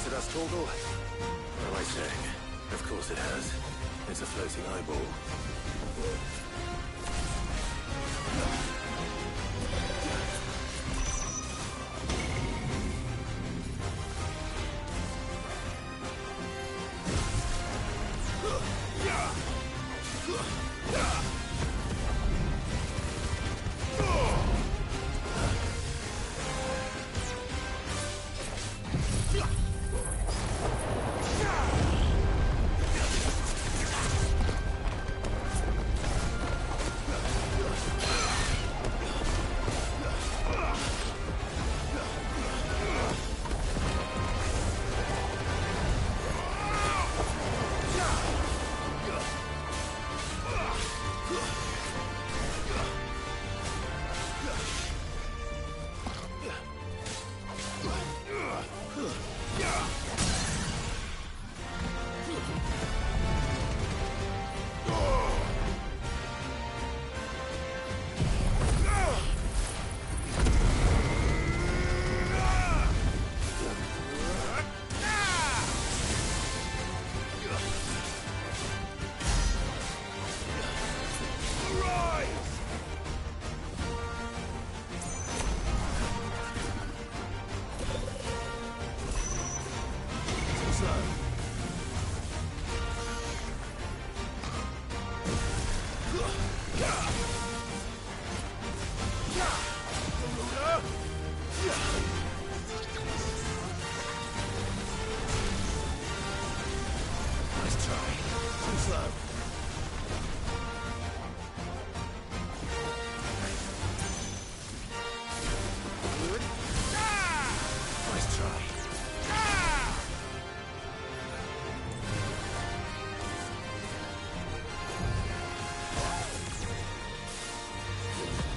blasted us, Torgal? What am I saying? Of course it has. It's a floating eyeball.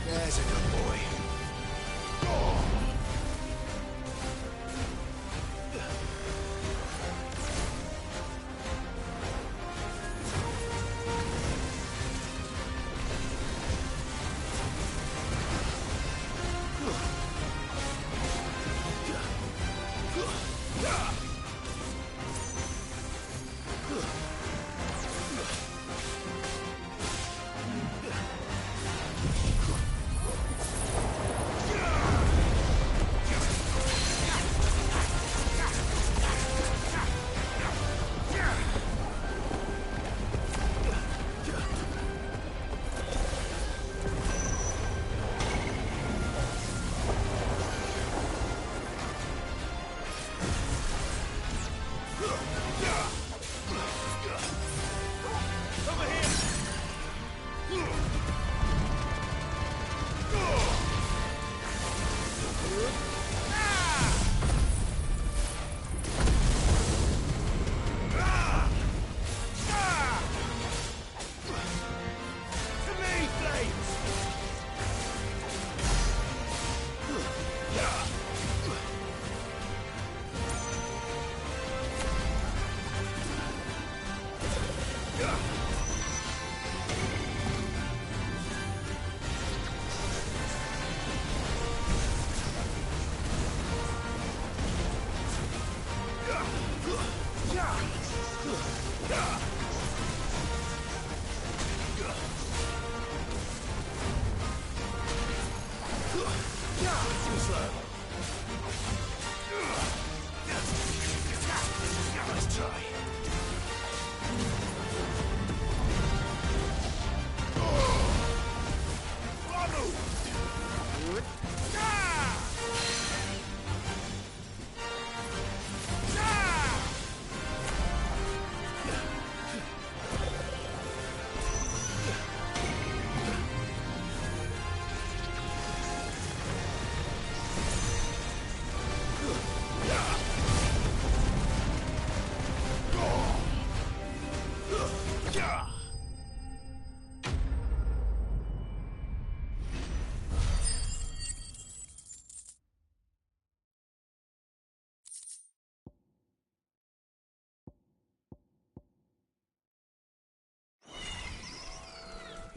There's a good boy.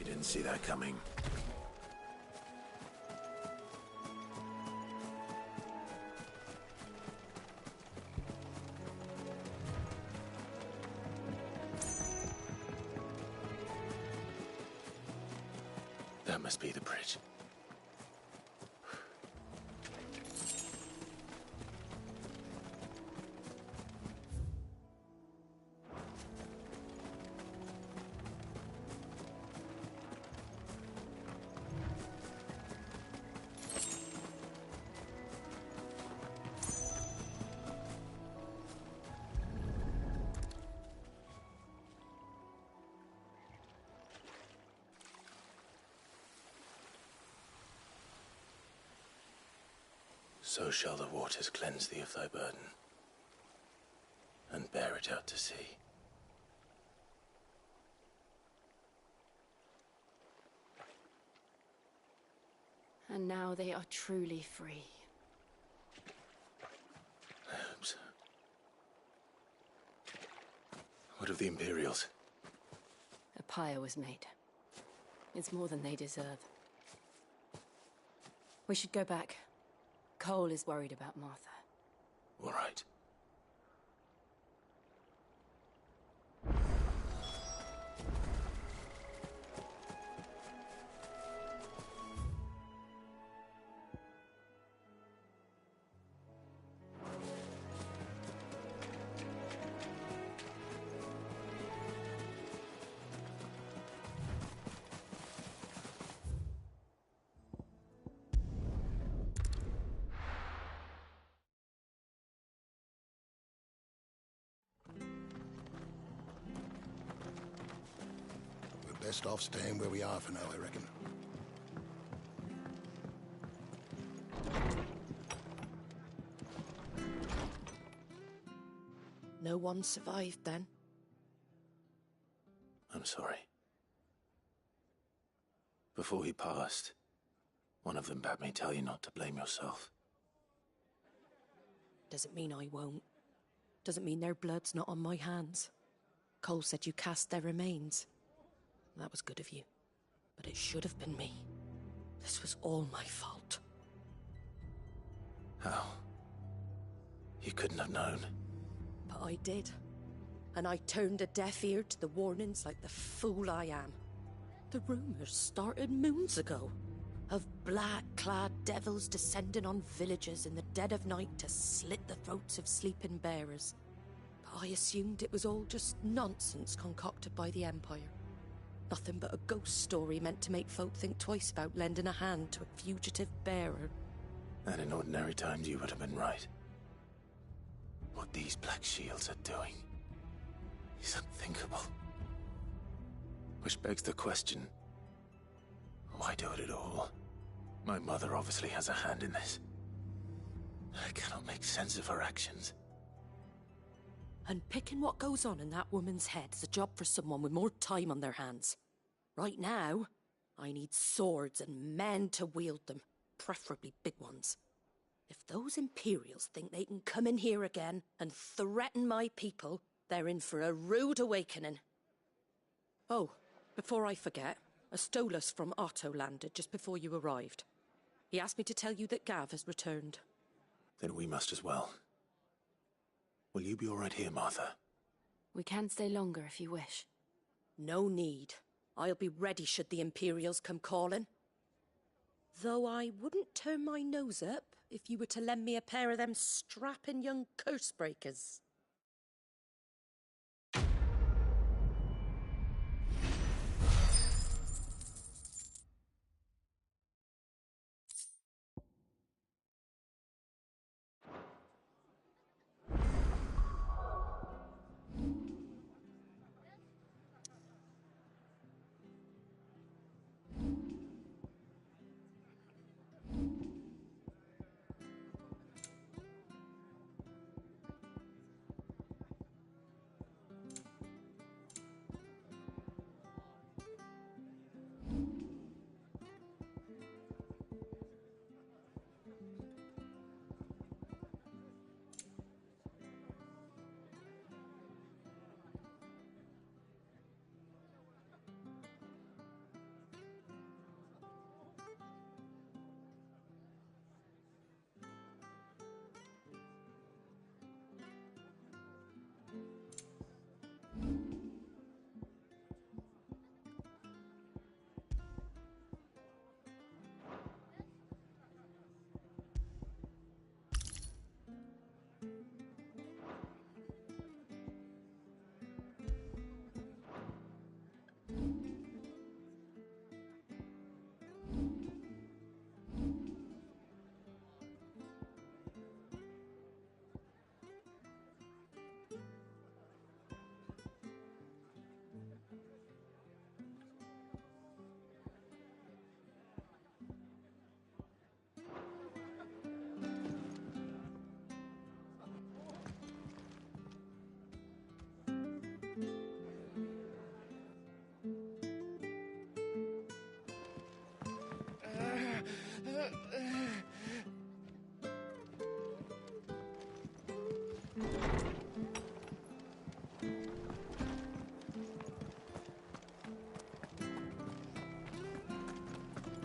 Didn't see that coming. That must be the bridge. So shall the waters cleanse thee of thy burden, and bear it out to sea. And now they are truly free. I hope so. What of the Imperials? A pyre was made. It's more than they deserve. We should go back. Cole is worried about Martha. All right. Best off staying where we are for now, I reckon. No one survived then? I'm sorry. Before he passed, one of them bade me tell you not to blame yourself. Doesn't mean I won't. Doesn't mean their blood's not on my hands. Cole said you cast their remains. That was good of you. But it should have been me. This was all my fault. How? You couldn't have known. But I did. And I turned a deaf ear to the warnings like the fool I am. The rumours started moons ago. Of black-clad devils descending on villages in the dead of night to slit the throats of sleeping bearers. But I assumed it was all just nonsense concocted by the Empire. Nothing but a ghost story meant to make folk think twice about lending a hand to a fugitive bearer. And in ordinary times you would have been right. What these Black Shields are doing is unthinkable. Which begs the question, why do it at all? My mother obviously has a hand in this. I cannot make sense of her actions. And picking what goes on in that woman's head is a job for someone with more time on their hands. Right now, I need swords and men to wield them, preferably big ones. If those Imperials think they can come in here again and threaten my people, they're in for a rude awakening. Oh, before I forget, a Stolas from Otto landed just before you arrived. He asked me to tell you that Gav has returned. Then we must as well. Will you be all right here, Martha? We can stay longer if you wish. No need. I'll be ready should the Imperials come calling. Though I wouldn't turn my nose up if you were to lend me a pair of them strapping young curse-breakers.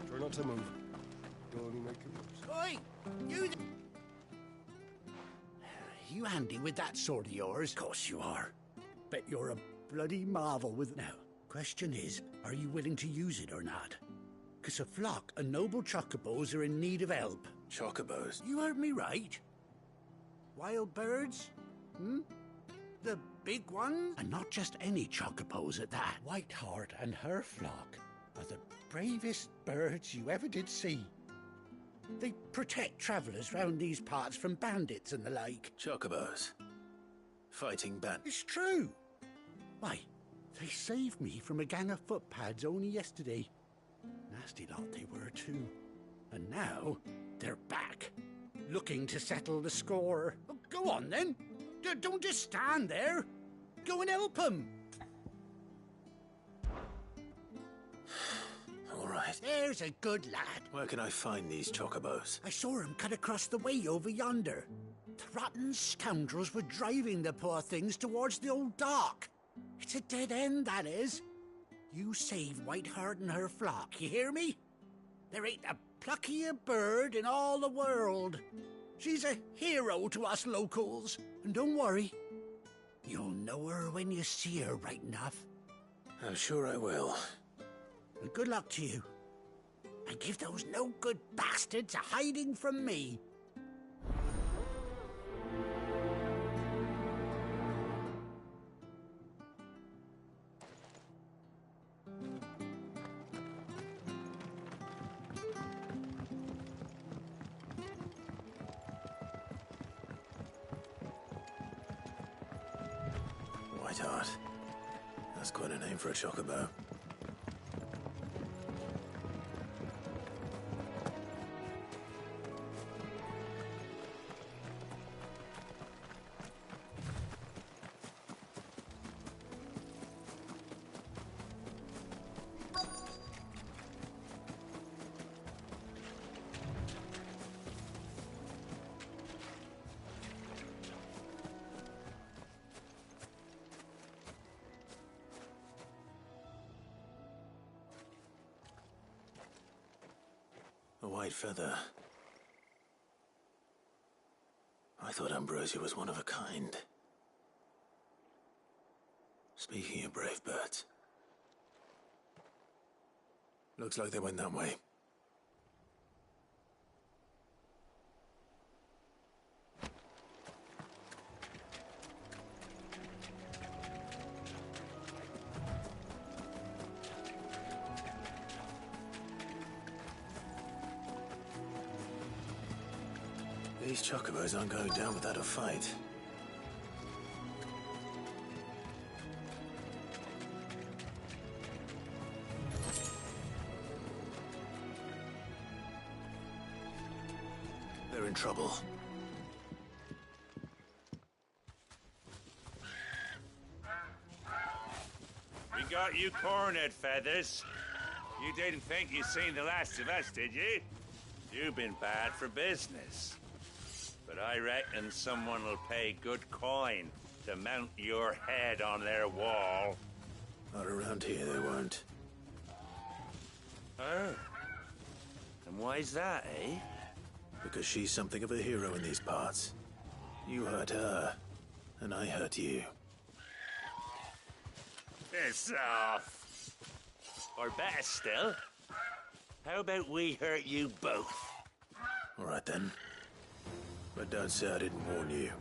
Try not to move. Don't only make it worse. Oi! You... You handy with that sword of yours? Of course you are. Bet you're a bloody marvel with... Now, question is, are you willing to use it or not? 'Cause a flock of noble chocobos are in need of help. Chocobos? You heard me right. Wild birds? The big ones? And not just any chocobos at that. Whiteheart and her flock are the bravest birds you ever did see. They protect travellers round these parts from bandits and the like. Chocobos? Fighting bandits? It's true. Why, they saved me from a gang of footpads only yesterday. Nasty lot they were too. And now, they're back, looking to settle the score. Oh, go on then. Don't just stand there. Go and help them. All right. There's a good lad. Where can I find these chocobos? I saw him cut across the way over yonder. The rotten scoundrels were driving the poor things towards the old dock. It's a dead end, that is. You save Whiteheart and her flock, you hear me? There ain't a pluckier bird in all the world. She's a hero to us locals. And don't worry, you'll know her when you see her right enough. I'm sure I will. And good luck to you. And give those no-good bastards a hiding from me. Whiteheart. That's quite a name for a chocobo. A white feather. I thought Ambrosia was one of a kind. Speaking of brave birds. Looks like they went that way. These chocobos aren't going down without a fight. They're in trouble. We got you cornered, Feathers. You didn't think you'd seen the last of us, did you? You've been bad for business. But I reckon someone will pay good coin to mount your head on their wall. Not around here, they won't. Oh. And why's that, eh? Because she's something of a hero in these parts. You hurt her, and I hurt you. Piss off. Or better still, how about we hurt you both? All right then. But don't say I didn't warn you.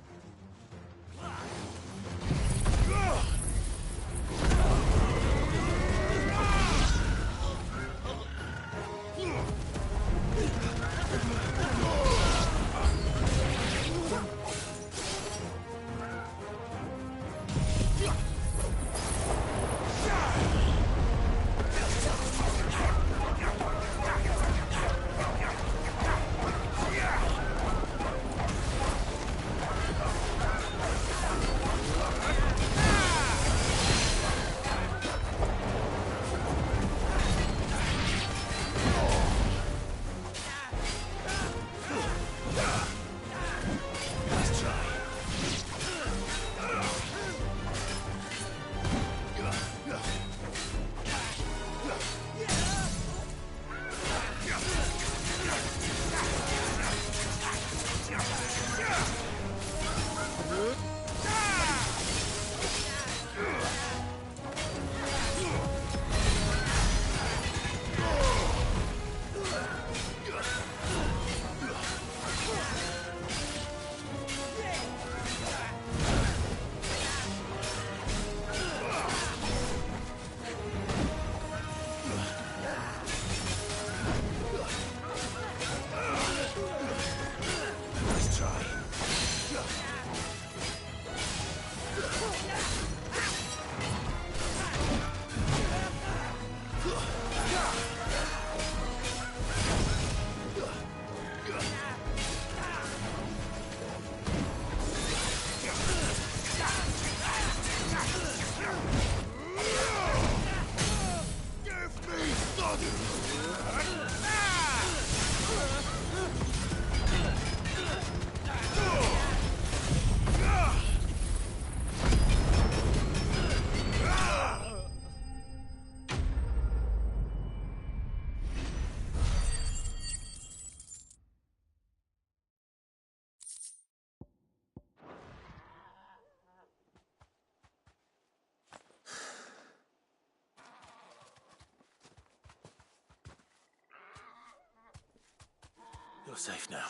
You're safe now.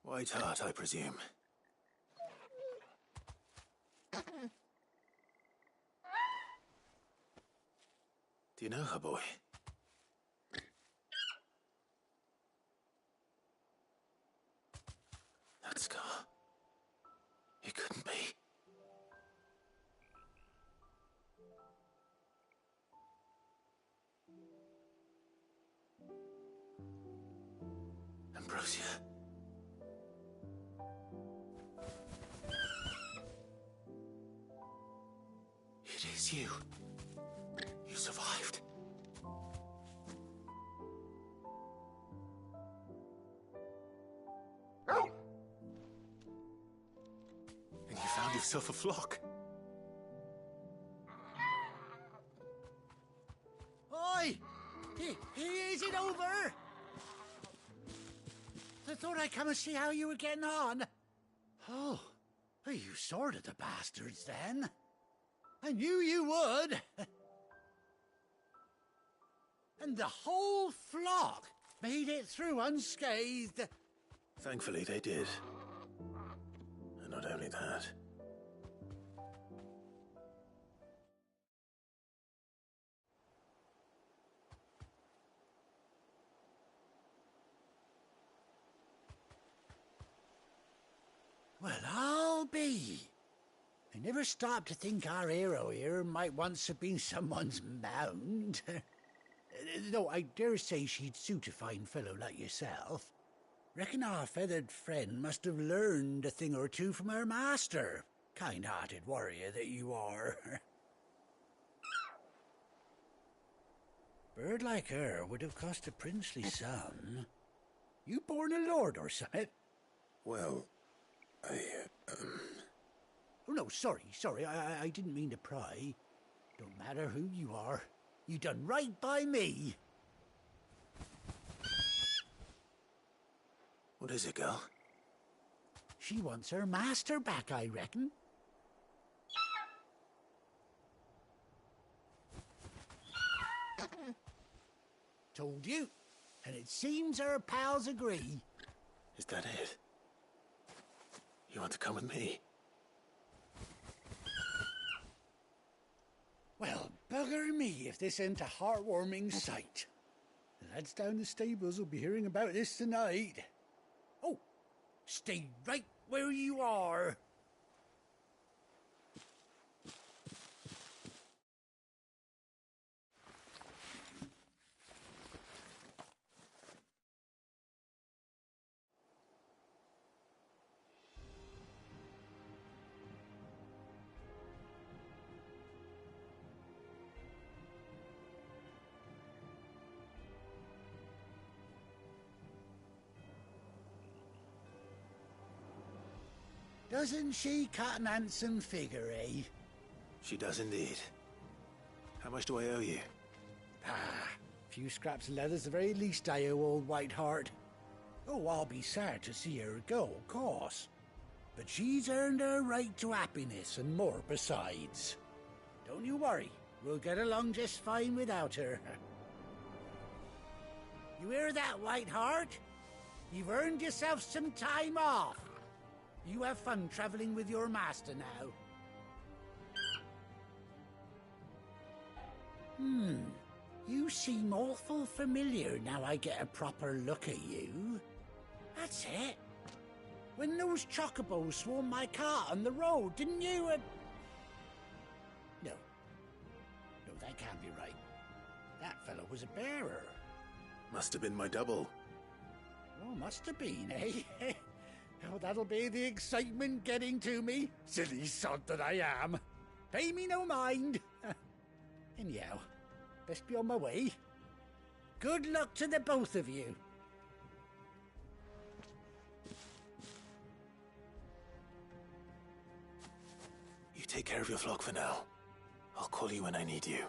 White Hart, I presume. Do you know her, boy? That scar. It couldn't be. Ambrosia. It is you. You survived. And you found yourself a flock. Oi! Is it over? I thought I'd come and see how you were getting on. Oh, you sorted the bastards then. I knew you would. And the whole flock made it through unscathed. Thankfully, they did. And not only that. Well, I'll be. I never stopped to think our hero here might once have been someone's mount. Though I dare say she'd suit a fine fellow like yourself. Reckon our feathered friend must have learned a thing or two from her master. Kind-hearted warrior that you are. Bird like her would have cost a princely sum. You born a lord or something? Well, Oh, no, sorry. I didn't mean to pry. Don't matter who you are. You done right by me. What is it, girl? She wants her master back, I reckon. Told you. And it seems her pals agree. Is that it? You want to come with me? Well, bugger me if this ain't a heartwarming sight. The lads down the stables will be hearing about this tonight. Oh, stay right where you are. Doesn't she cut an handsome figure, eh? She does indeed. How much do I owe you? A few scraps of leather's the very least I owe old White Hart. Oh, I'll be sad to see her go, of course. But she's earned her right to happiness and more besides. Don't you worry, we'll get along just fine without her. You hear that, White Hart? You've earned yourself some time off. You have fun traveling with your master now. You seem awful familiar now I get a proper look at you. That's it. When those chocobos swarmed my cart on the road, didn't you? No, that can't be right. That fellow was a bearer. Must have been my double. Oh, must have been, eh? Oh, that'll be the excitement getting to me. Silly sod that I am. Pay me no mind. Anyhow, best be on my way. Good luck to the both of you. You take care of your flock for now. I'll call you when I need you.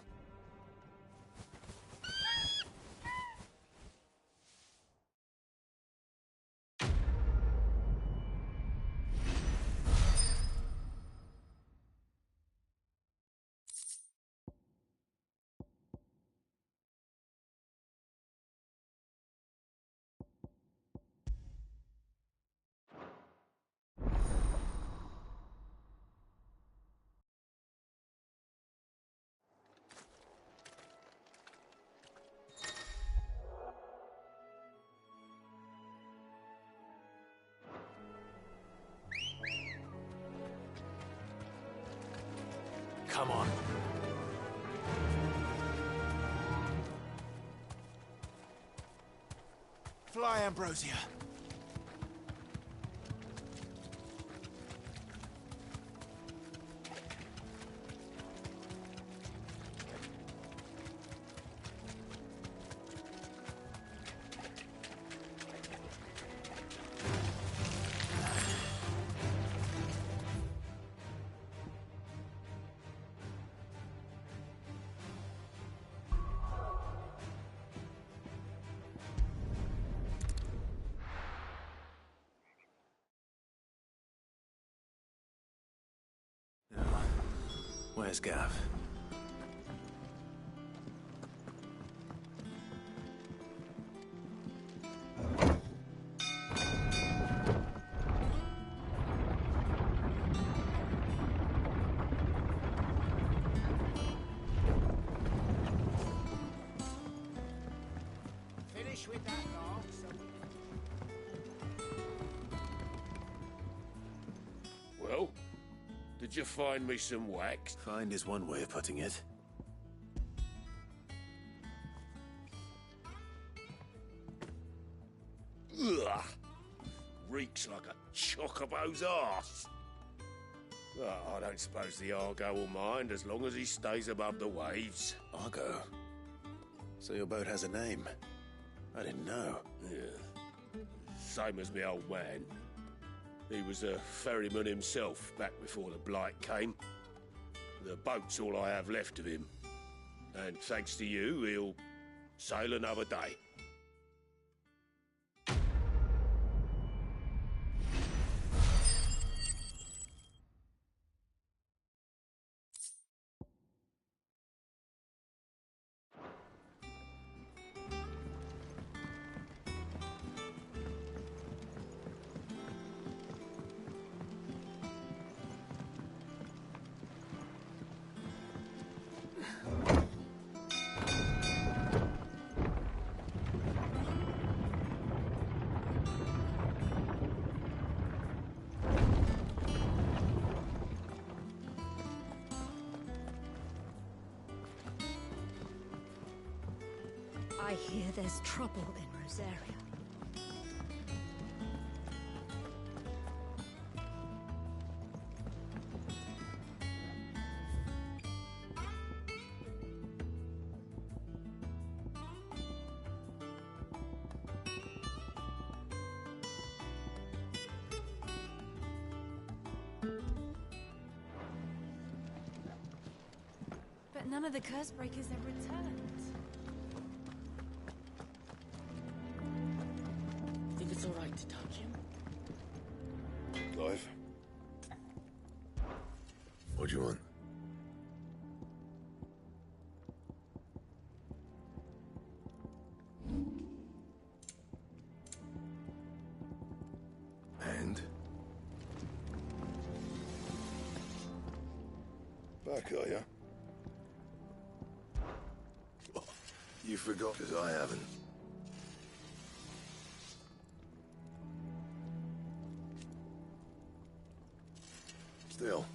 Come on. Fly, Ambrosia. Where's Gav? Finish with that log, Well, did you find me some wax? Find is one way of putting it. Ugh! Reeks like a chocobo's arse. Well, I don't suppose the Argo will mind as long as he stays above the waves. Argo? So your boat has a name? I didn't know. Yeah. Same as me old man. He was a ferryman himself back before the Blight came. The boat's all I have left of him. And thanks to you, he'll sail another day. I hear there's trouble in Rosaria. But none of the curse breakers have returned. Think it's all right to touch him? Clive? What do you want? And? Back, are you? You forgot, because I haven't. Still.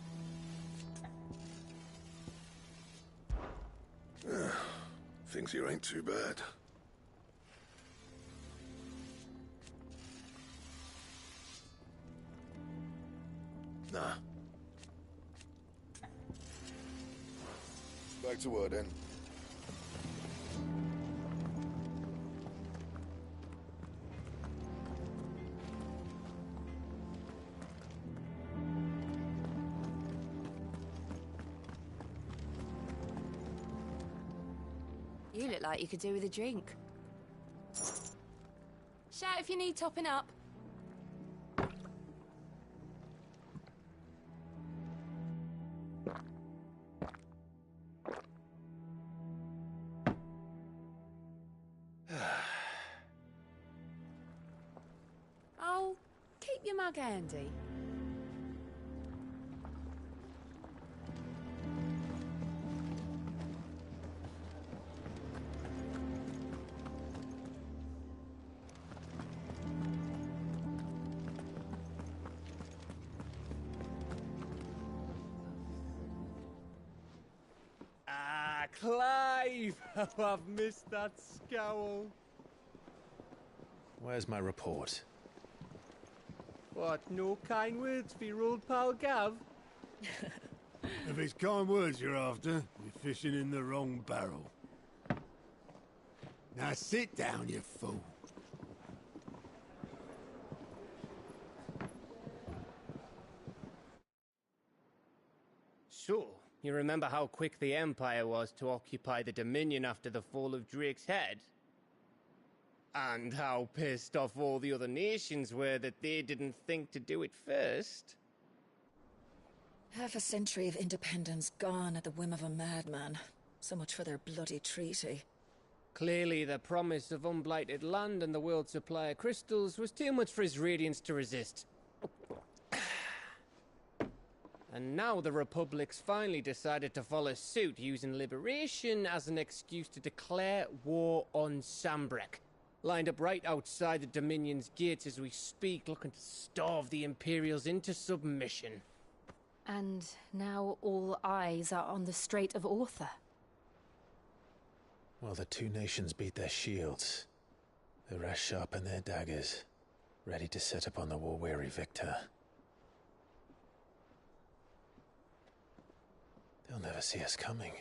Things here ain't too bad. Nah. Back to work then. You look like you could do with a drink. Shout if you need topping up. Oh, keep your mug handy. believe how I've missed that scowl. Where's my report? What, no kind words for your old pal Gav? If it's kind words you're after, you're fishing in the wrong barrel. Now sit down, you fool. So, you remember how quick the Empire was to occupy the Dominion after the fall of Drake's head? And how pissed off all the other nations were that they didn't think to do it first? Half a century of independence gone at the whim of a madman. So much for their bloody treaty. Clearly, the promise of unblighted land and the world's supply of crystals was too much for his radiance to resist. And now the Republic's finally decided to follow suit, using liberation as an excuse to declare war on Sambrek. Lined up right outside the Dominion's gates as we speak, looking to starve the Imperials into submission. And now all eyes are on the Strait of Author. While the two nations beat their shields, the rest sharpen their daggers, ready to set upon the war-weary victor. They'll never see us coming.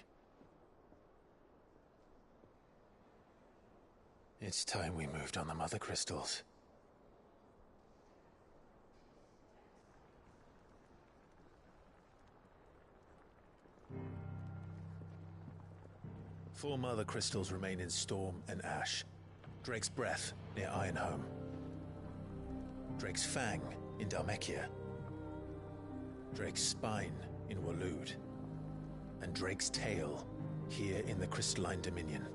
It's time we moved on the Mother Crystals. Four Mother Crystals remain in Storm and Ash. Drake's Breath near Ironhome. Drake's Fang in Dhalmekia. Drake's Spine in Waloed. And Drake's Tail here in the Crystalline Dominion.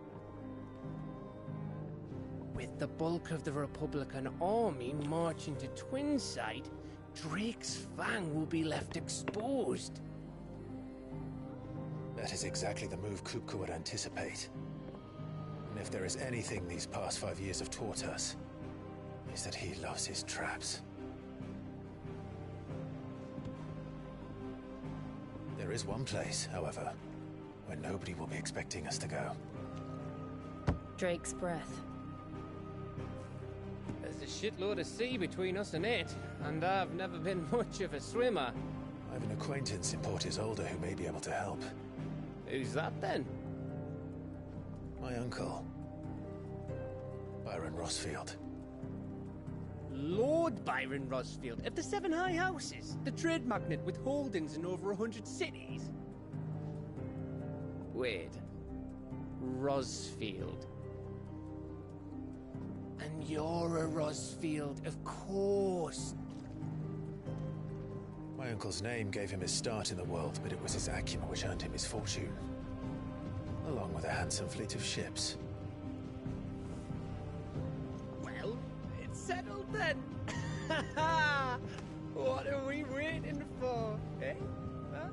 With the bulk of the Republican army marching to Twinside, Drake's Fang will be left exposed. That is exactly the move Kupka would anticipate. And if there is anything these past 5 years have taught us, is that he loves his traps. There is one place, however, where nobody will be expecting us to go. Drake's Breath. There's a shitload of sea between us and it, and I've never been much of a swimmer. I have an acquaintance in Port Isolde who may be able to help. Who's that then? My uncle, Byron Rossfield. Lord Byron Rossfield of the Seven High Houses, the trade magnate with holdings in over 100 cities. Wait, Rossfield. And you're a Rossfield, of course. My uncle's name gave him his start in the world, but it was his acumen which earned him his fortune, along with a handsome fleet of ships. Well, it's settled then. What are we waiting for, eh? Huh?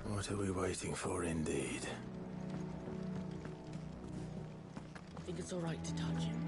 What are we waiting for, indeed? I think it's all right to touch him.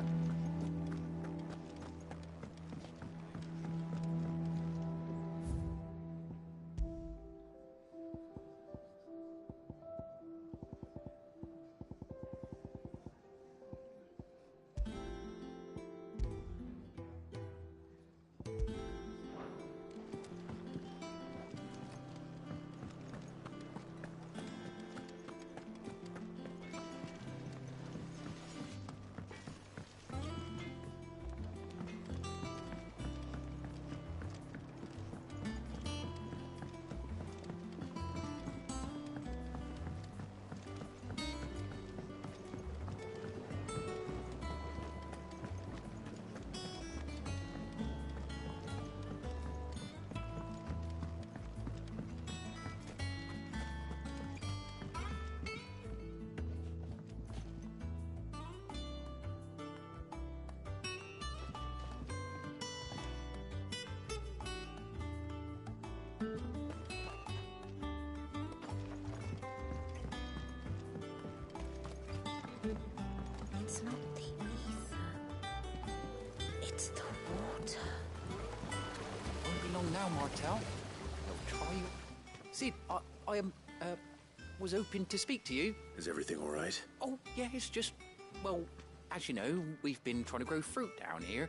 It's not the ether. It's the water. Won't be long now, Martel. I'll try. Sid, I was hoping to speak to you. Is everything all right? Oh, yeah, it's just, well, as you know, we've been trying to grow fruit down here.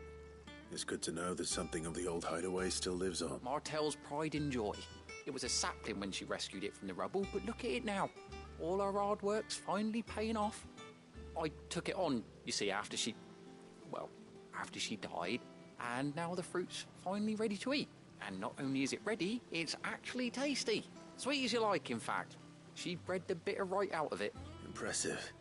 It's good to know that something of the old hideaway still lives on. Martel's pride and joy. It was a sapling when she rescued it from the rubble, but look at it now. All our hard work's finally paying off. I took it on, you see, after she died, and now the fruit's finally ready to eat. And not only is it ready, it's actually tasty. Sweet as you like, in fact. She bred the bitter right out of it. Impressive.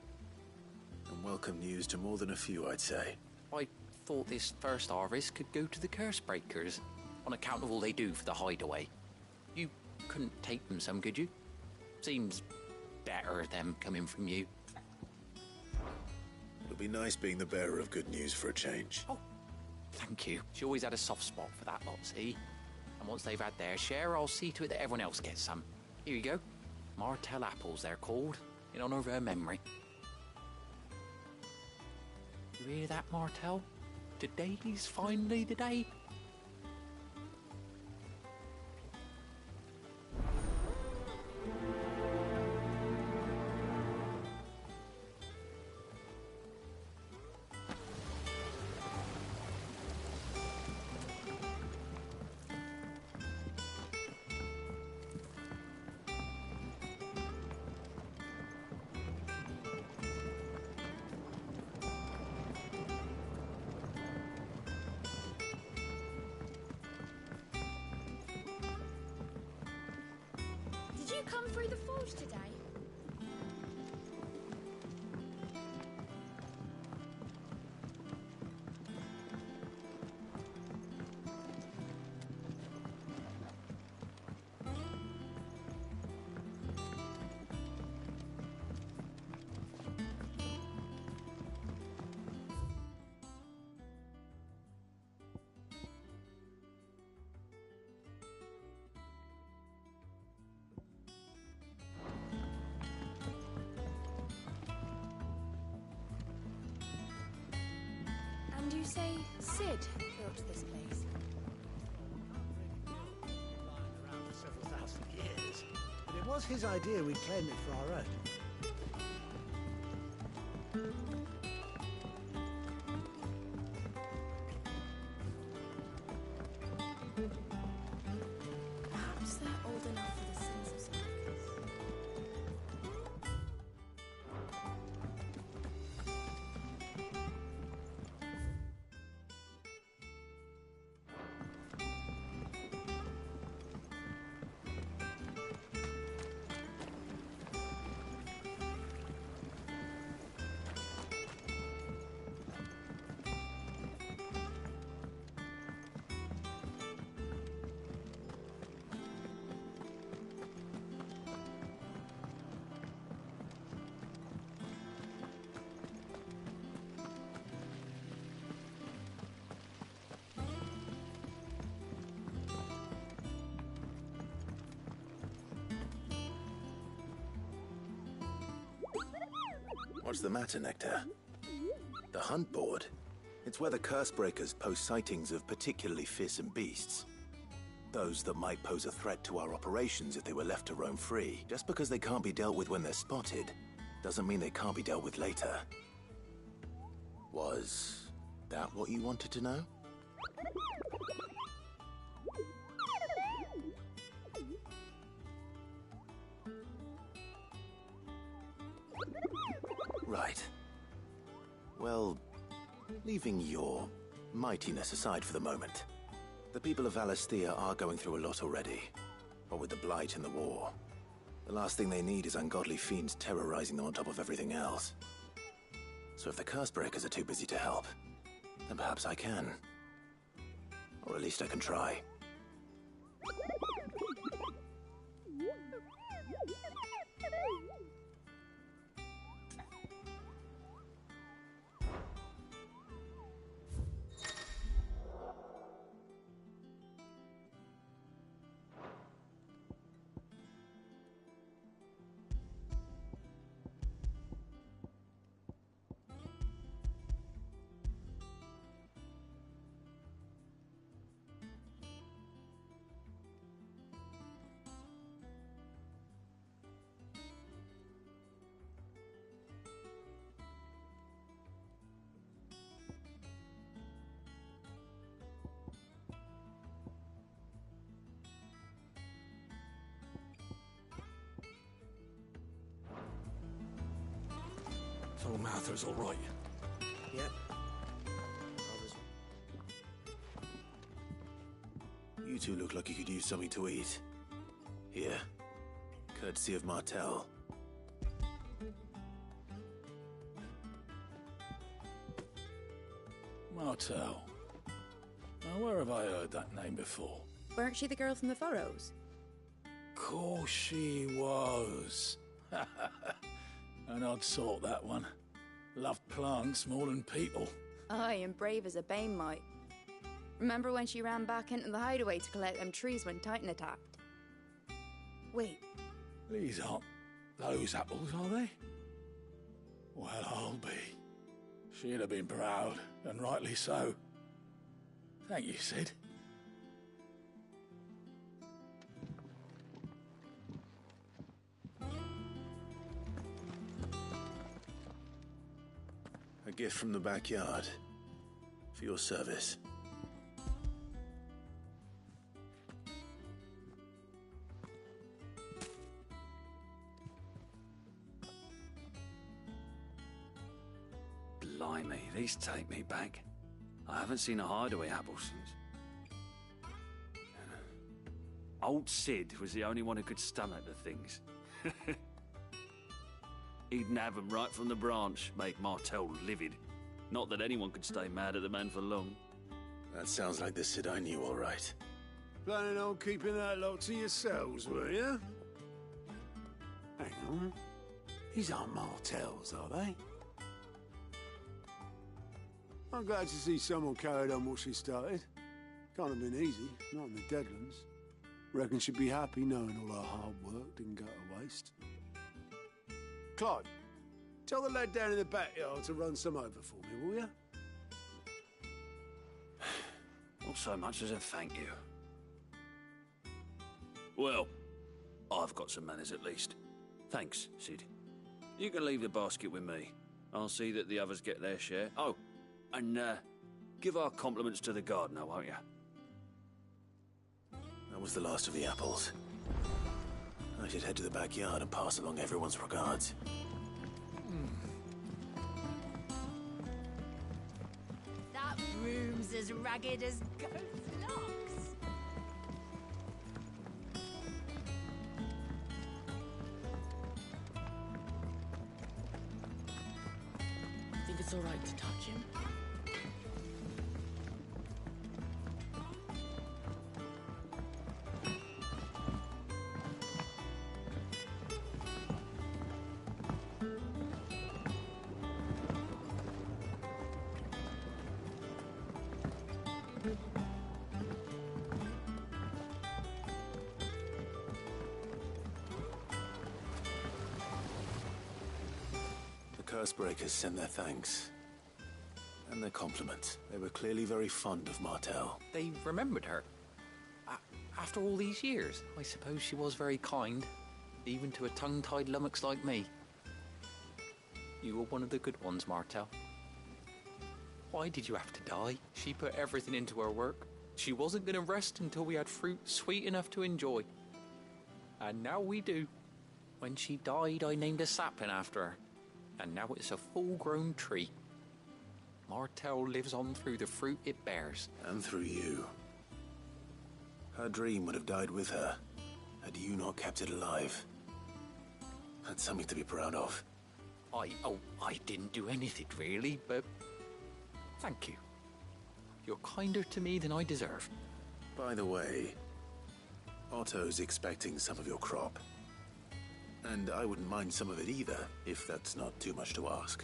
And welcome news to more than a few, I'd say. I thought this first harvest could go to the curse breakers, on account of all they do for the hideaway. You couldn't take them some, could you? Seems better them coming from you. It'll be nice being the bearer of good news for a change. Oh, thank you. She always had a soft spot for that lot, see? And once they've had their share, I'll see to it that everyone else gets some. Here you go. Martel apples, they're called, in honour of her memory. You hear that, Martel? Today's finally the day. Did you come through the forge today? And you say Sid built this place? Around for several thousand years. But it was his idea we claim it for our own. Perhaps they're old enough for the census markers. What's the matter, Nectar? The hunt board? It's where the curse breakers post sightings of particularly fearsome beasts. Those that might pose a threat to our operations if they were left to roam free. Just because they can't be dealt with when they're spotted, doesn't mean they can't be dealt with later. Was that what you wanted to know? Right. Well, leaving your mightiness aside for the moment, the people of Valisthea are going through a lot already. What with the Blight and the war. The last thing they need is ungodly fiends terrorizing them on top of everything else. So if the Cursebreakers are too busy to help, then perhaps I can. Or at least I can try. Old Mather's all right. Yep. You two look like you could use something to eat. Here. Courtesy of Martel. Martel. Now, where have I heard that name before? Weren't she the girl from the Furrows? Course she was. An odd sort, that one. Loved plants more than people. Aye, and brave as a bane might. Remember when she ran back into the hideaway to collect them trees when Titan attacked? Wait, These aren't those apples, are they? Well, I'll be. She'd have been proud, and rightly so. Thank you, Sid. A gift from the backyard. For your service. Blimey, these take me back. I haven't seen a hideaway apple since. Old Sid was the only one who could stomach the things. He'd nab them right from the branch, make Martel livid. Not that anyone could stay mad at the man for long. That sounds like the Sid I knew, all right. Planning on keeping that lot to yourselves, were you? Hang on. These aren't Martels, are they? I'm glad to see someone carried on what she started. Can't have been easy, not in the Deadlands. Reckon she'd be happy knowing all her hard work didn't go to waste. Clive, tell the lad down in the backyard to run some over for me, will you? Not so much as a thank you. Well, I've got some manners at least. Thanks, Sid. You can leave the basket with me. I'll see that the others get their share. Oh, and give our compliments to the gardener, won't you? That was the last of the apples. I should head to the backyard and pass along everyone's regards. That room's as ragged as ghost locks. Think it's all right to touch him? Cursebreakers send their thanks. And their compliments. They were clearly very fond of Martel. They remembered her. After all these years, I suppose she was very kind, even to a tongue-tied lummox like me. You were one of the good ones, Martel. Why did you have to die? She put everything into her work. She wasn't going to rest until we had fruit sweet enough to enjoy. And now we do. When she died, I named a sapling after her. And now it's a full-grown tree. Martel lives on through the fruit it bears. And through you. Her dream would have died with her, had you not kept it alive. That's something to be proud of. I didn't do anything really, but thank you. You're kinder to me than I deserve. By the way, Otto's expecting some of your crop. And I wouldn't mind some of it either, if that's not too much to ask.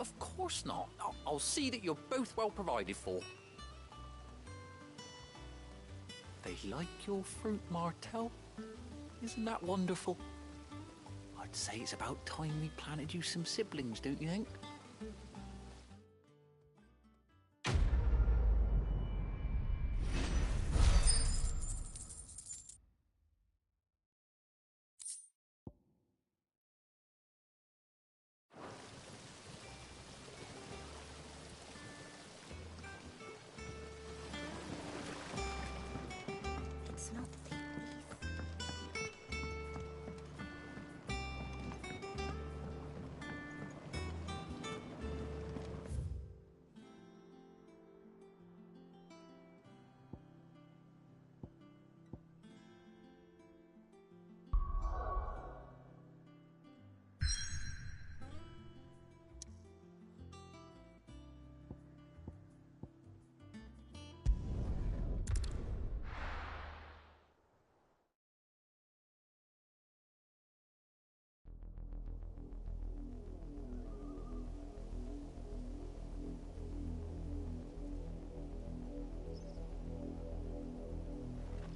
Of course not. I'll see that you're both well provided for. They like your fruit, Martel. Isn't that wonderful? I'd say it's about time we planted you some siblings, don't you think?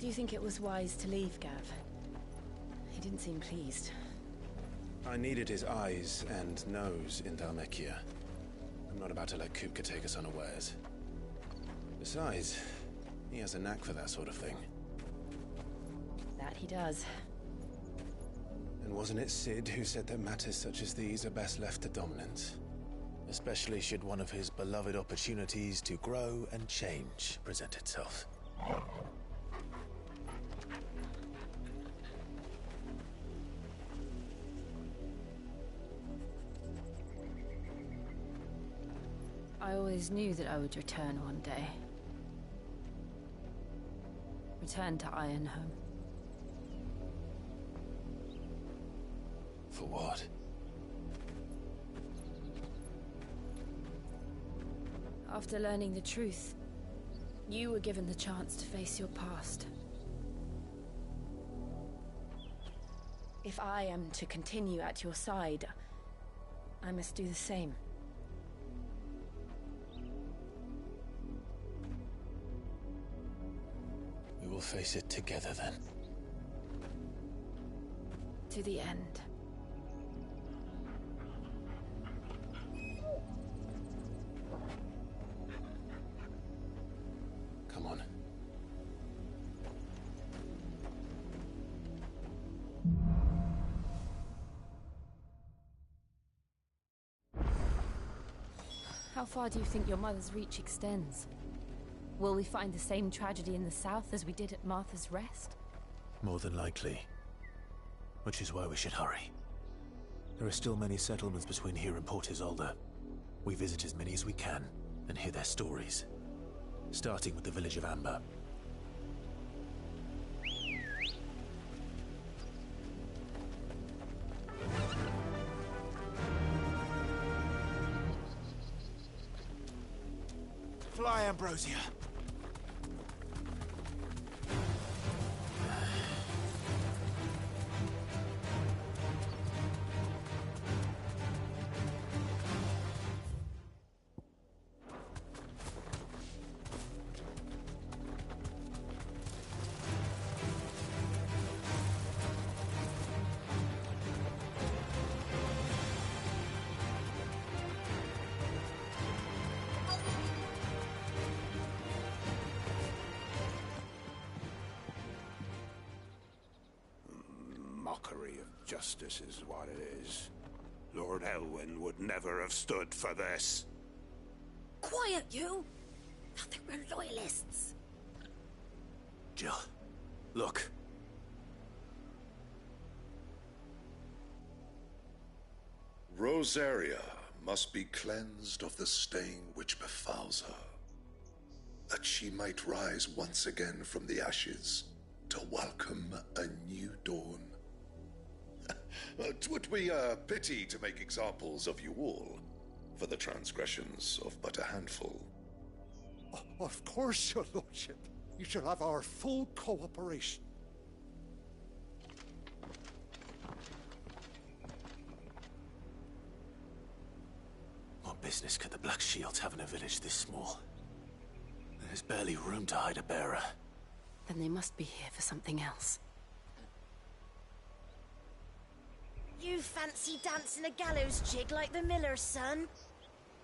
you think it was wise to leave, Gav? He didn't seem pleased. I needed his eyes and nose in Dhalmekia. I'm not about to let Kupka take us unawares. Besides, he has a knack for that sort of thing. That he does. And wasn't it Sid who said that matters such as these are best left to dominance? Especially should one of his beloved opportunities to grow and change present itself. I always knew that I would return one day. Return to Ironhome. For what? After learning the truth, you were given the chance to face your past. If I am to continue at your side, I must do the same. We will face it together then. To the end. Come on. How far do you think your mother's reach extends? Will we find the same tragedy in the south as we did at Martha's Rest? More than likely. Which is why we should hurry. There are still many settlements between here and Port Isolde. We visit as many as we can and hear their stories. Starting with the village of Amber. Fly, Ambrosia. Mockery of justice is what it is. Lord Elwyn would never have stood for this. Quiet, you! I think we're loyalists. Jill, look. Rosaria must be cleansed of the stain which befouls her, that she might rise once again from the ashes to welcome a new dawn. 'Twould be a pity to make examples of you all, for the transgressions of but a handful. Of course, your lordship. You shall have our full cooperation. What business could the Black Shields have in a village this small? There's barely room to hide a bearer. Then they must be here for something else. You fancy dancing a gallows jig like the miller's son?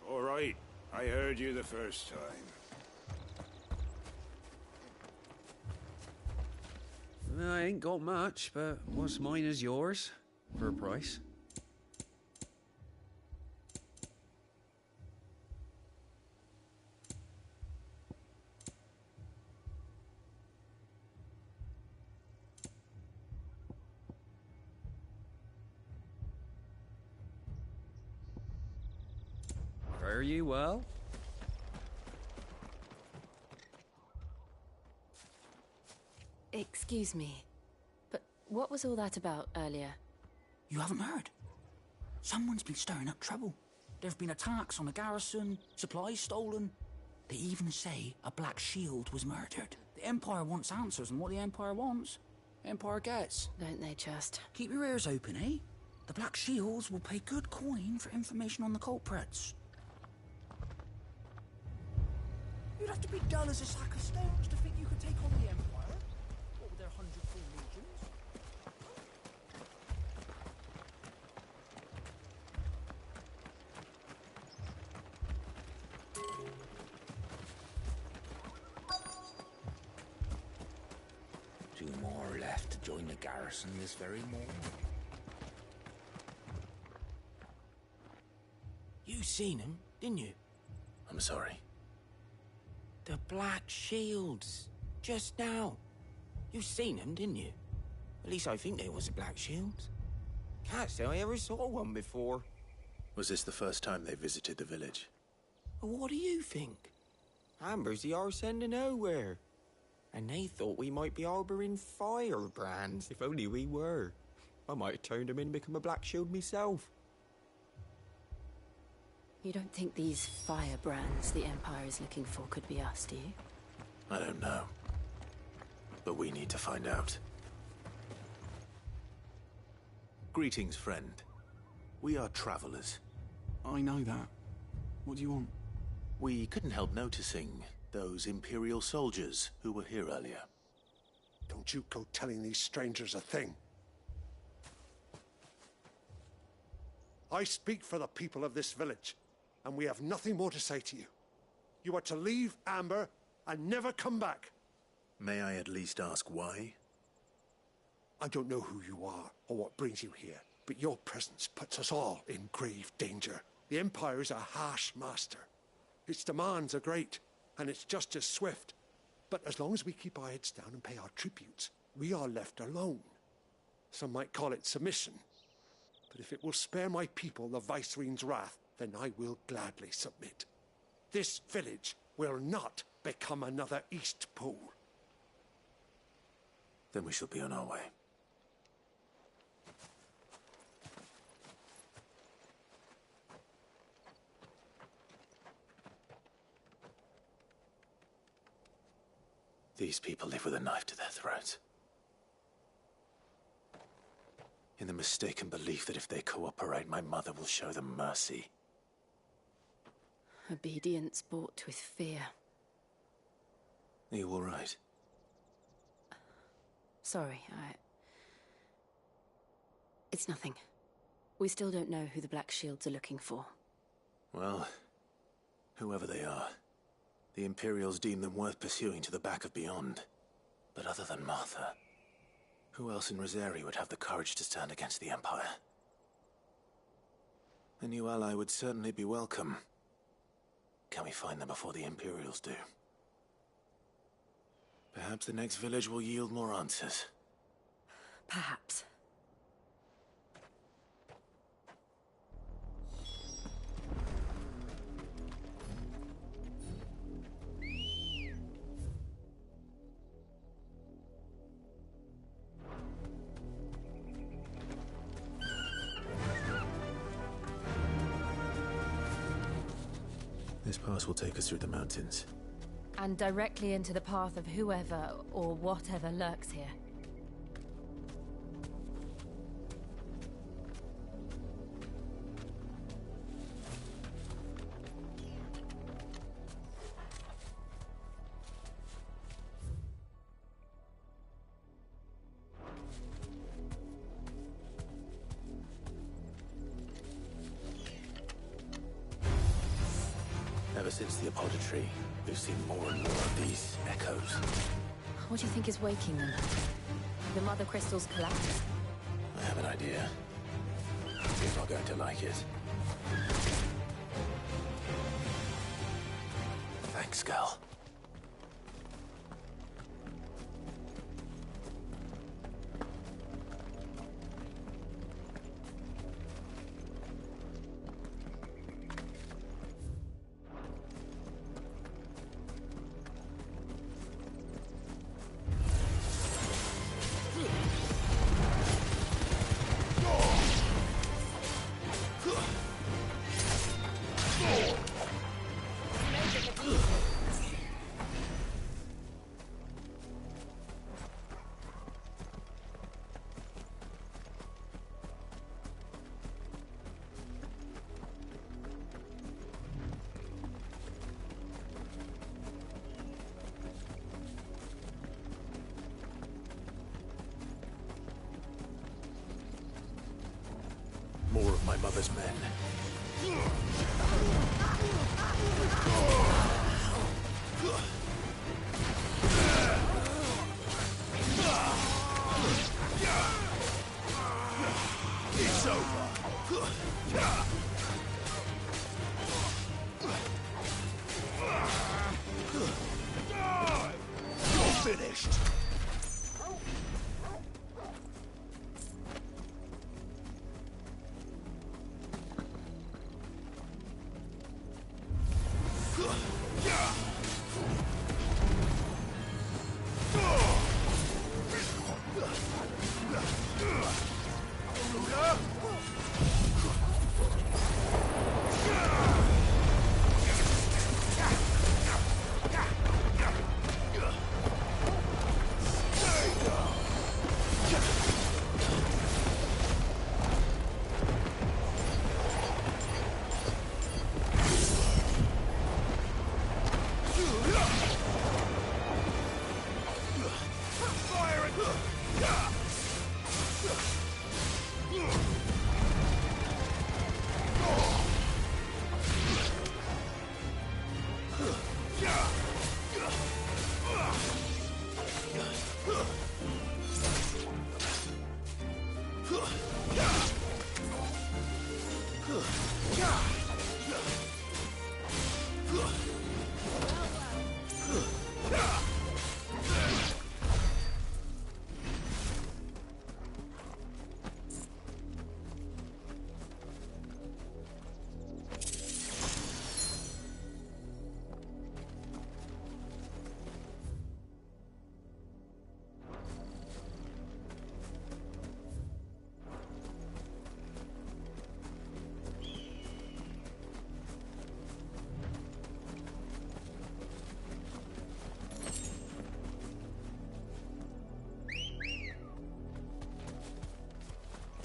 All right, I heard you the first time. I ain't got much, but what's mine is yours, for a price. Fare you well? Excuse me, but what was all that about earlier? You haven't heard? Someone's been stirring up trouble. There've been attacks on the garrison, supplies stolen. They even say a Black Shield was murdered. The Empire wants answers, and what the Empire wants, Empire gets. Don't they just? Keep your ears open, eh? The Black Shields will pay good coin for information on the culprits. You'd have to be dull as a sack of stones to think you could take on the Empire. 2 more left to join the garrison this very morning. You seen him, didn't you? I'm sorry. The Black Shields. Just now. You seen them, didn't you? At least I think they was the Black Shields. Can't say I ever saw one before. Was this the first time they visited the village? Well, what do you think? Amber's the arse end of nowhere. And they thought we might be harbouring firebrands. If only we were. I might have turned them in and become a Black Shield myself. You don't think these firebrands the Empire is looking for could be us, do you? I don't know. But we need to find out. Greetings, friend. We are travelers. I know that. What do you want? We couldn't help noticing those Imperial soldiers who were here earlier. Don't you go telling these strangers a thing. I speak for the people of this village, and we have nothing more to say to you. You are to leave Amber and never come back. May I at least ask why? I don't know who you are or what brings you here, but your presence puts us all in grave danger. The Empire is a harsh master. Its demands are great, and it's just as swift. But as long as we keep our heads down and pay our tributes, we are left alone. Some might call it submission. But if it will spare my people the Viceroy's wrath, then I will gladly submit. This village will not become another East Pole. Then we shall be on our way. These people live with a knife to their throats. In the mistaken belief that if they cooperate, my mother will show them mercy. Obedience bought with fear. Are you all right? Sorry, It's nothing. We still don't know who the Black Shields are looking for. Well, whoever they are, the Imperials deem them worth pursuing to the back of beyond. But other than Martha, who else in Rosari would have the courage to stand against the Empire? A new ally would certainly be welcome. Can we find them before the Imperials do? Perhaps the next village will yield more answers. Perhaps. This pass will take us through the mountains. And directly into the path of whoever or whatever lurks here. Ever since the Apodatory, we've seen more and more of these echoes. What do you think is waking them? The Mother Crystal's collapse? I have an idea. You're not going to like it. Thanks, girl. More of my mother's men.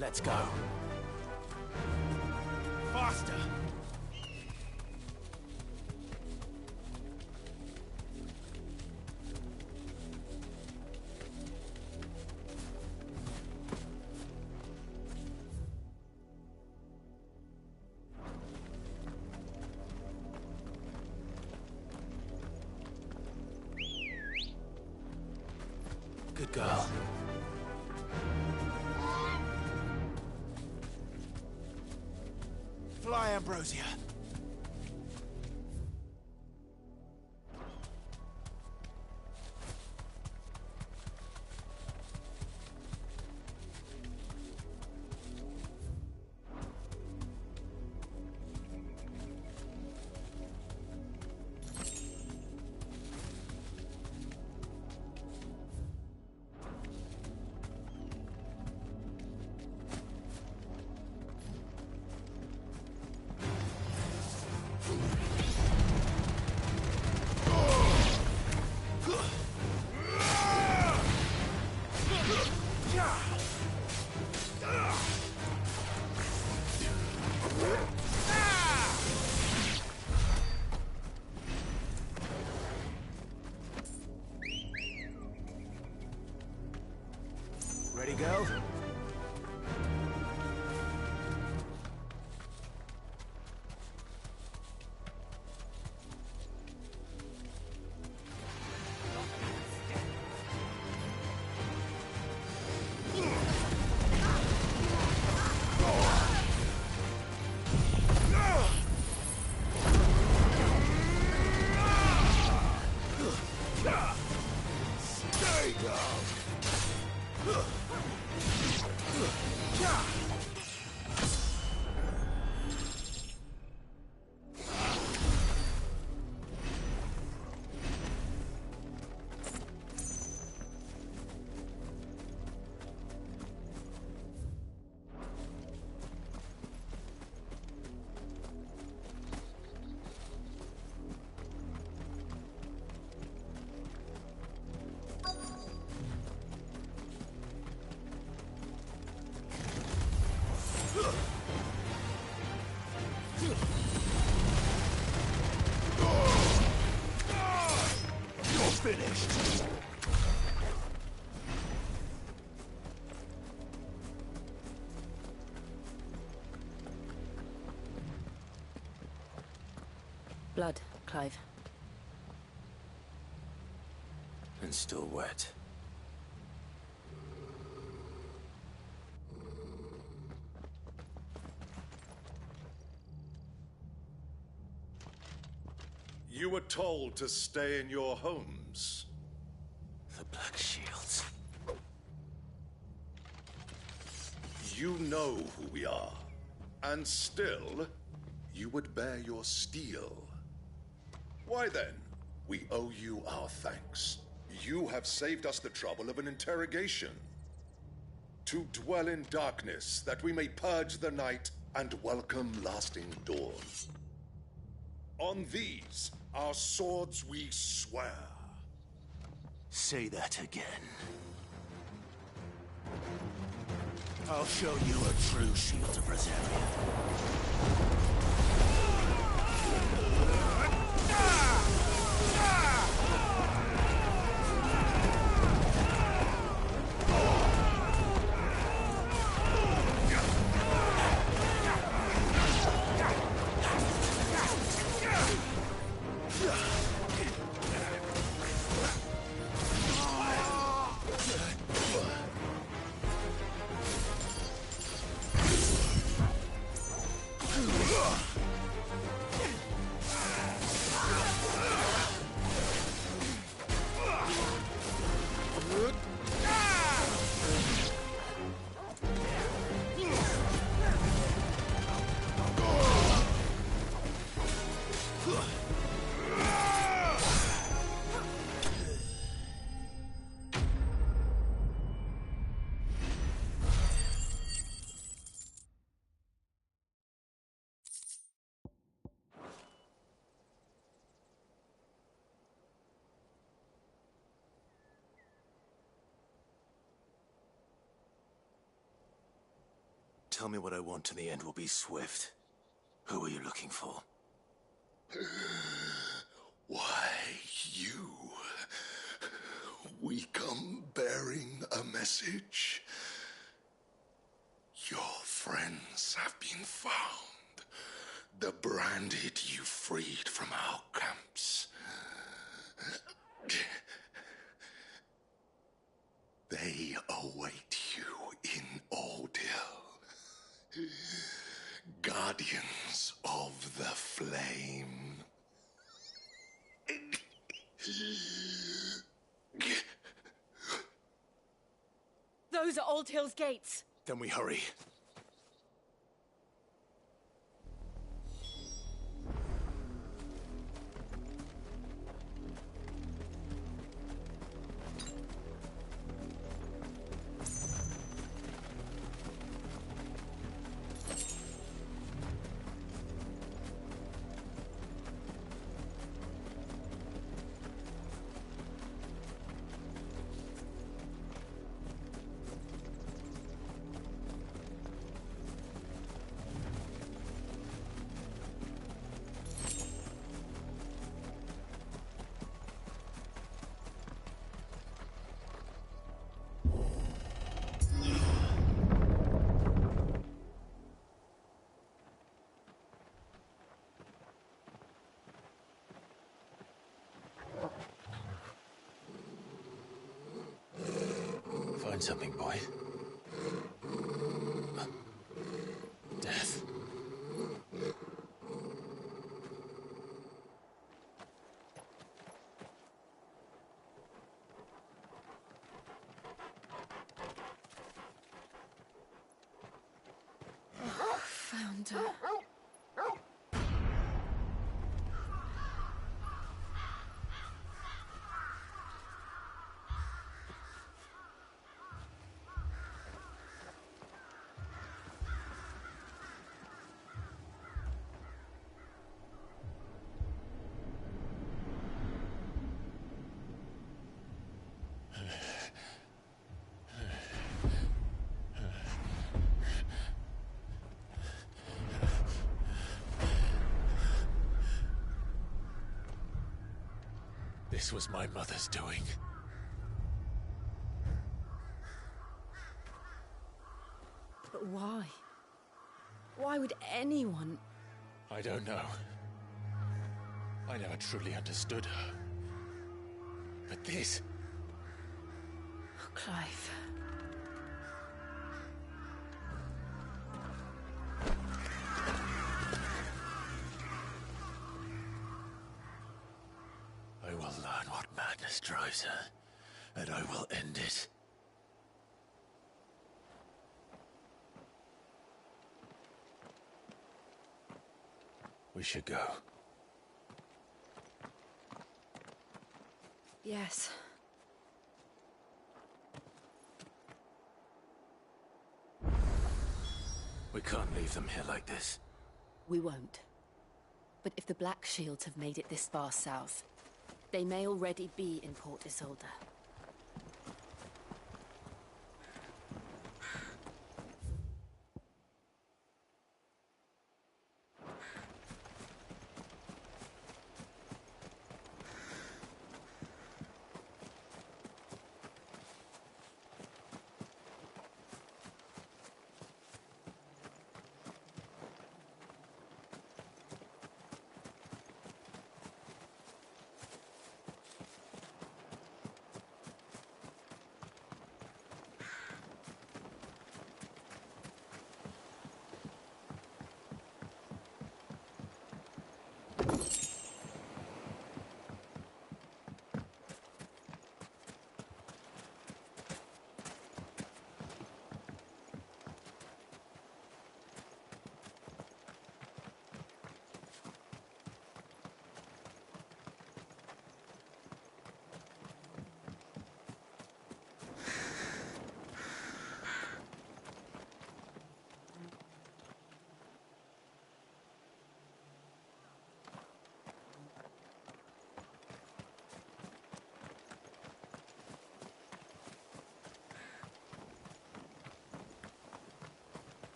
Let's go. Faster! Good girl. Fly, Ambrosia. Ready, girl? Stay down! You're finished. Blood, Clive. And still wet. You were told to stay in your homes. The Black Shields. You know who we are. And still, you would bear your steel. Why then, we owe you our thanks. You have saved us the trouble of an interrogation. To dwell in darkness, that we may purge the night and welcome lasting dawn. On these, our swords we swear. Say that again. I'll show you a true shield of Rosaria. tell me what I want and the end will be swift. Who are you looking for? Why, you. We come bearing a message. Your friends have been found. The branded you freed from our camps. They await you in Ordeal. Guardians of the Flame. Those are Old Hill's gates. Then we hurry. Find something, boy. Death. Found her. This was my mother's doing. But why? Why would anyone... I don't know. I never truly understood her. But this... Oh, Clive. I will learn what madness drives her, and I will end it. We should go. Yes. We can't leave them here like this. We won't. But if the Black Shields have made it this far south, they may already be in Port Isolde.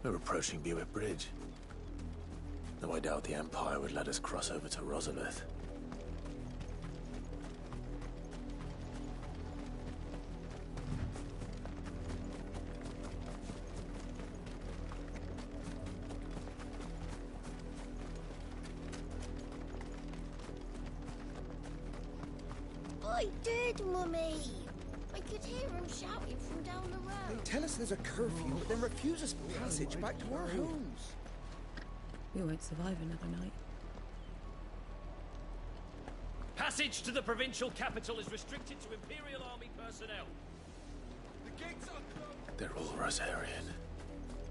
We're approaching Buick Bridge. Though I doubt the Empire would let us cross over to Rosalith. I did, Mummy. I could hear him shouting from down the road. They tell us there's a curfew, but then refuse us passage back to our homes. We won't survive another night. Passage to the provincial capital is restricted to Imperial Army personnel. The gates are closed. They're all Rosarian.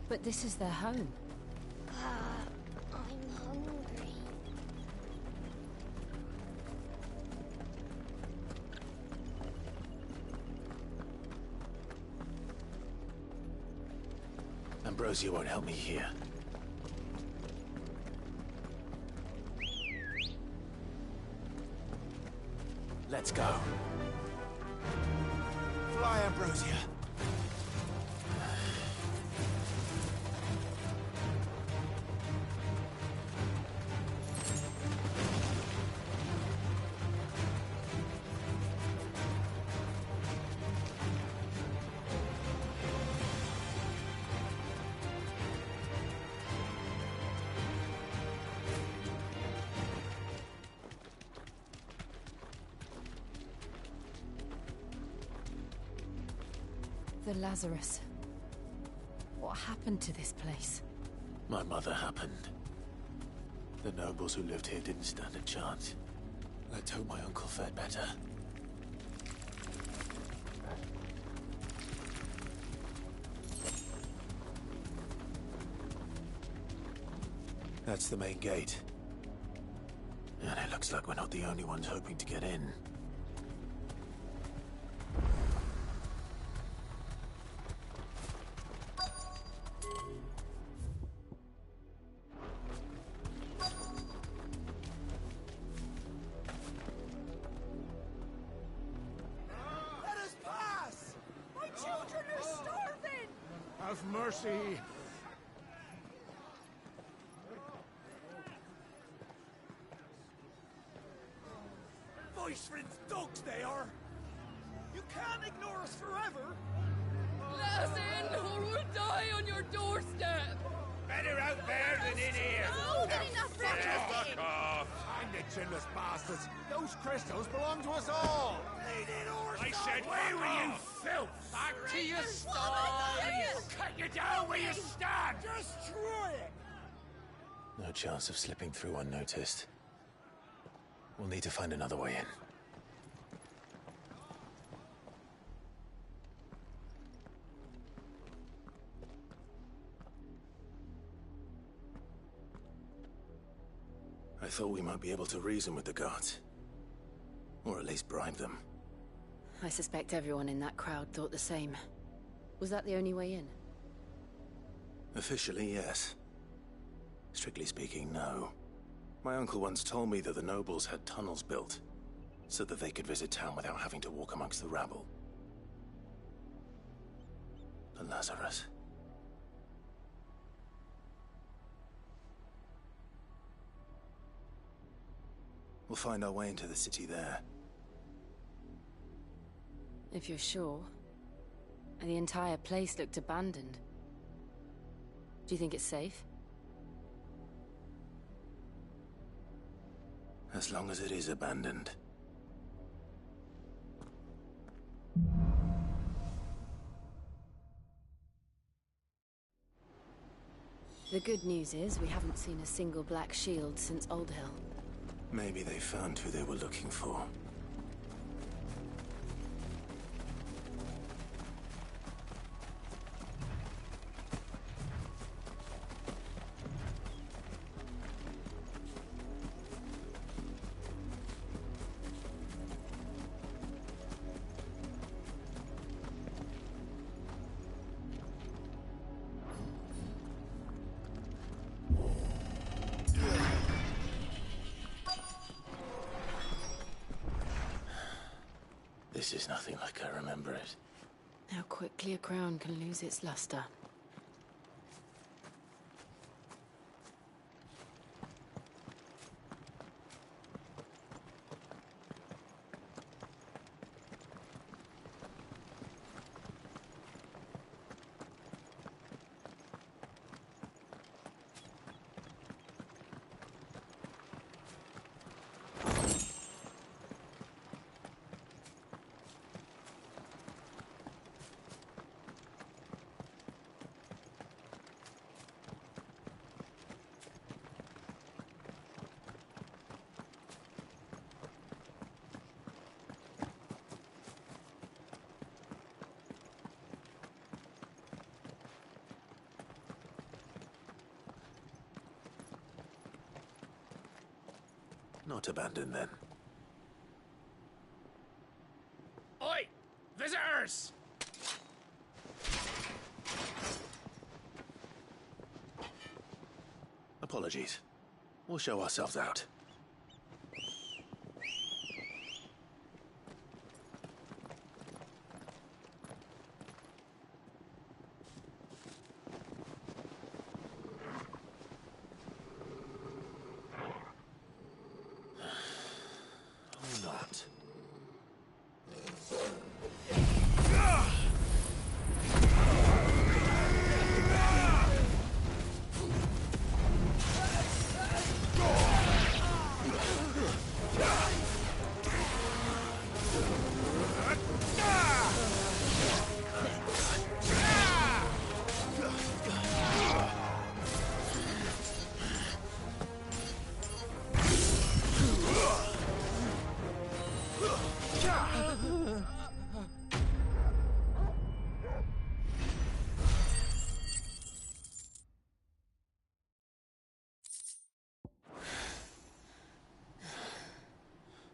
But this is their home. I'm hungry. Ambrosia won't help me here. Let's go. Fly, Ambrosia. The Lazarus. What happened to this place? My mother happened. The nobles who lived here didn't stand a chance. Let's hope my uncle fared better. That's the main gate. And it looks like we're not the only ones hoping to get in. Let us pass! My children are starving! Have mercy. Voice friends dogs they are! You can't ignore us forever! Let us in, or we'll die on your doorstep! Better out there than in here. No, get enough Fuck off. Find the chinless bastards! Those crystals belong to us all! Bleeding horse! I said, where where were you, filth? Back to your sties! Cut you down where you stand! Destroy it! No chance of slipping through unnoticed. We'll need to find another way in. I thought we might be able to reason with the guards. Or at least bribe them. I suspect everyone in that crowd thought the same. Was that the only way in? Officially, yes. Strictly speaking, no. My uncle once told me that the nobles had tunnels built, so that they could visit town without having to walk amongst the rabble. The Lazarus. We'll find our way into the city there. If you're sure. The entire place looked abandoned. Do you think it's safe? As long as it is abandoned. The good news is we haven't seen a single black shield since Old Hill. Maybe they found who they were looking for. This is nothing like I remember it. How quickly a crown can lose its luster. Not abandoned, then. Oi! Visitors! Apologies. We'll show ourselves out. Or not.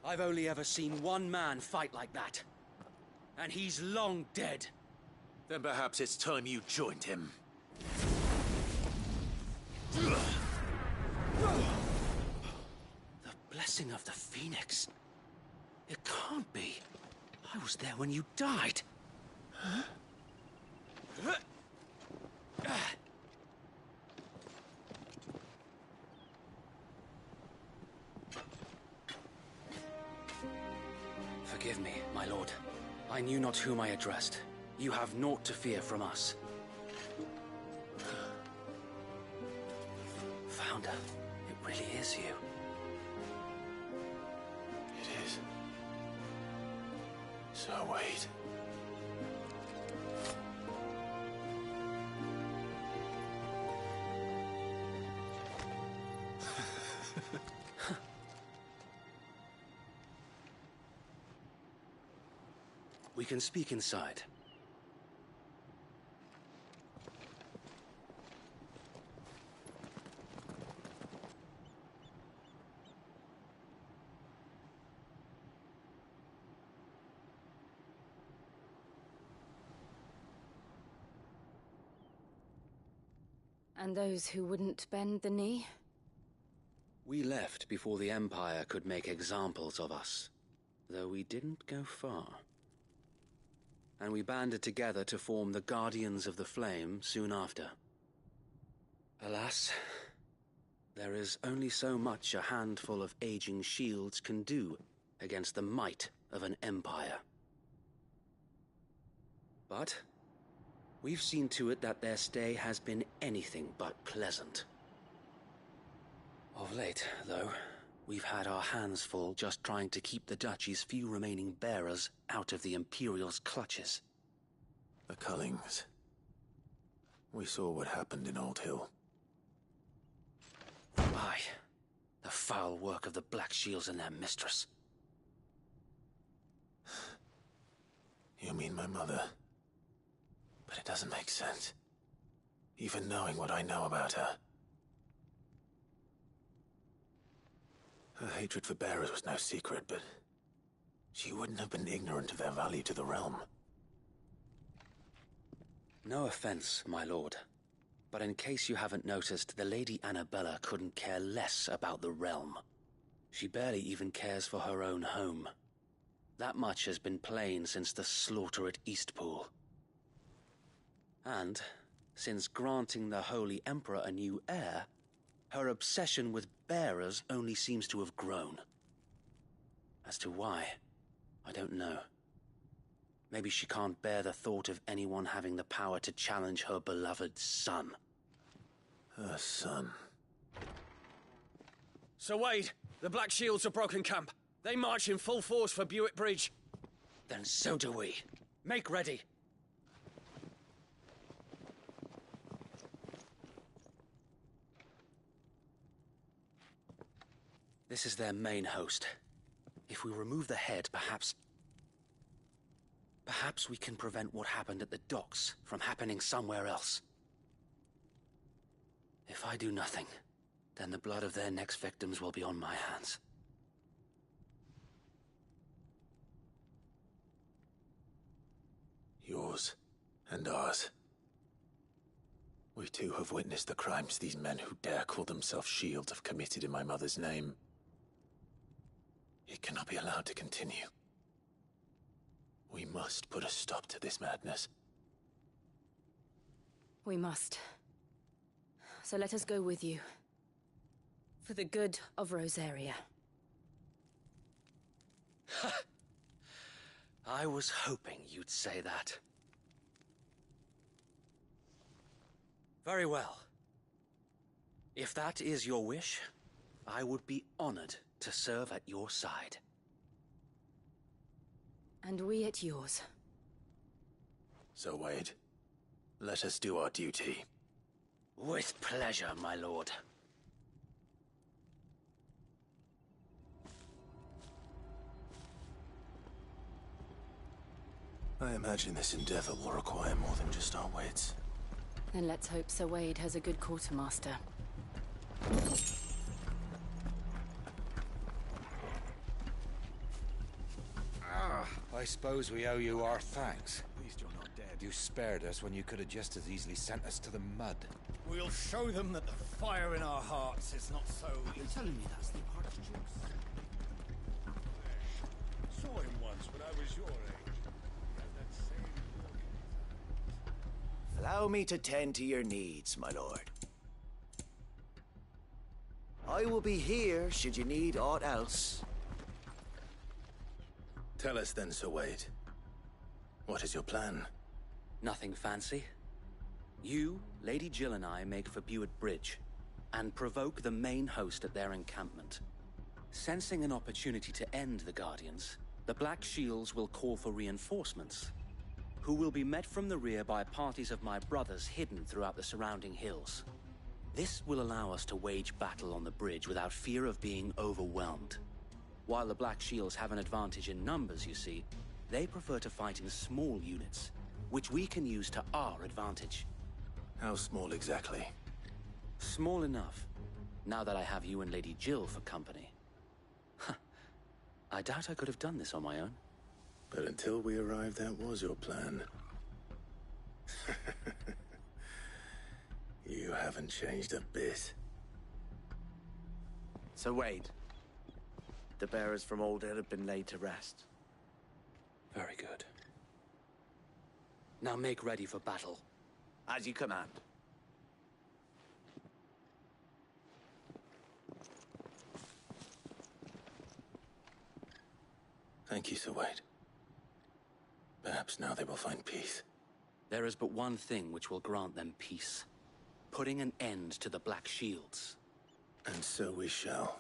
I've only ever seen one man fight like that. And he's long dead. Then perhaps it's time you joined him. The blessing of the Phoenix. It can't be. I was there when you died. Huh? Forgive me, my lord. I knew not whom I addressed. You have naught to fear from us. Founder, it really is you. It is. So wait. We can speak inside. And those who wouldn't bend the knee? We left before the Empire could make examples of us, though we didn't go far. And we banded together to form the Guardians of the Flame soon after. Alas, there is only so much a handful of aging shields can do against the might of an empire. But we've seen to it that their stay has been anything but pleasant. Of late, though, we've had our hands full just trying to keep the Duchy's few remaining bearers out of the Imperial's clutches. The Cullings. We saw what happened in Old Hill. Aye. The foul work of the Black Shields and their mistress. You mean my mother? But it doesn't make sense. Even knowing what I know about her. Her hatred for bearers was no secret, but she wouldn't have been ignorant of their value to the realm. No offense, my lord, but in case you haven't noticed, the Lady Annabella couldn't care less about the realm. She barely even cares for her own home. That much has been plain since the slaughter at Eastpool. And, since granting the Holy Emperor a new heir, her obsession with bearers only seems to have grown. As to why, I don't know. Maybe she can't bear the thought of anyone having the power to challenge her beloved son. Her son. Sir Wade, the Black Shields have broken camp. They march in full force for Buick Bridge. Then so do we. Make ready. This is their main host. If we remove the head, perhaps we can prevent what happened at the docks from happening somewhere else. If I do nothing, then the blood of their next victims will be on my hands. yours and ours. We too have witnessed the crimes these men who dare call themselves shields have committed in my mother's name. It cannot be allowed to continue. We must put a stop to this madness. We must. So let us go with you. For the good of Rosaria. I was hoping you'd say that. Very well. If that is your wish, I would be honored to serve at your side. And we at yours. So, Wade, let us do our duty. With pleasure, my lord. I imagine this endeavor will require more than just our wits. Then let's hope Sir Wade has a good quartermaster. I suppose we owe you our thanks. At least you're not dead. You spared us when you could have just as easily sent us to the mud. We'll show them that the fire in our hearts is not so easy. You're telling me that's the Archduke's? Saw him once when I was your age. He had that same look. Allow me to tend to your needs, my lord. I will be here should you need aught else. Tell us then, Sir Wade. What is your plan? Nothing fancy. You, Lady Jill and I make for Buett Bridge, and provoke the main host at their encampment. Sensing an opportunity to end the Guardians, the Black Shields will call for reinforcements, who will be met from the rear by parties of my brothers hidden throughout the surrounding hills. This will allow us to wage battle on the bridge without fear of being overwhelmed. While the Black Shields have an advantage in numbers, you see, they prefer to fight in small units, which we can use to our advantage. How small exactly? Small enough, now that I have you and Lady Jill for company. I doubt I could have done this on my own. But until we arrived, that was your plan. You haven't changed a bit. So Wade, the bearers from Old Hill have been laid to rest. Very good. Now make ready for battle. As you command. Thank you, Sir Wade. Perhaps now they will find peace. There is but one thing which will grant them peace. Putting an end to the Black Shields. And so we shall.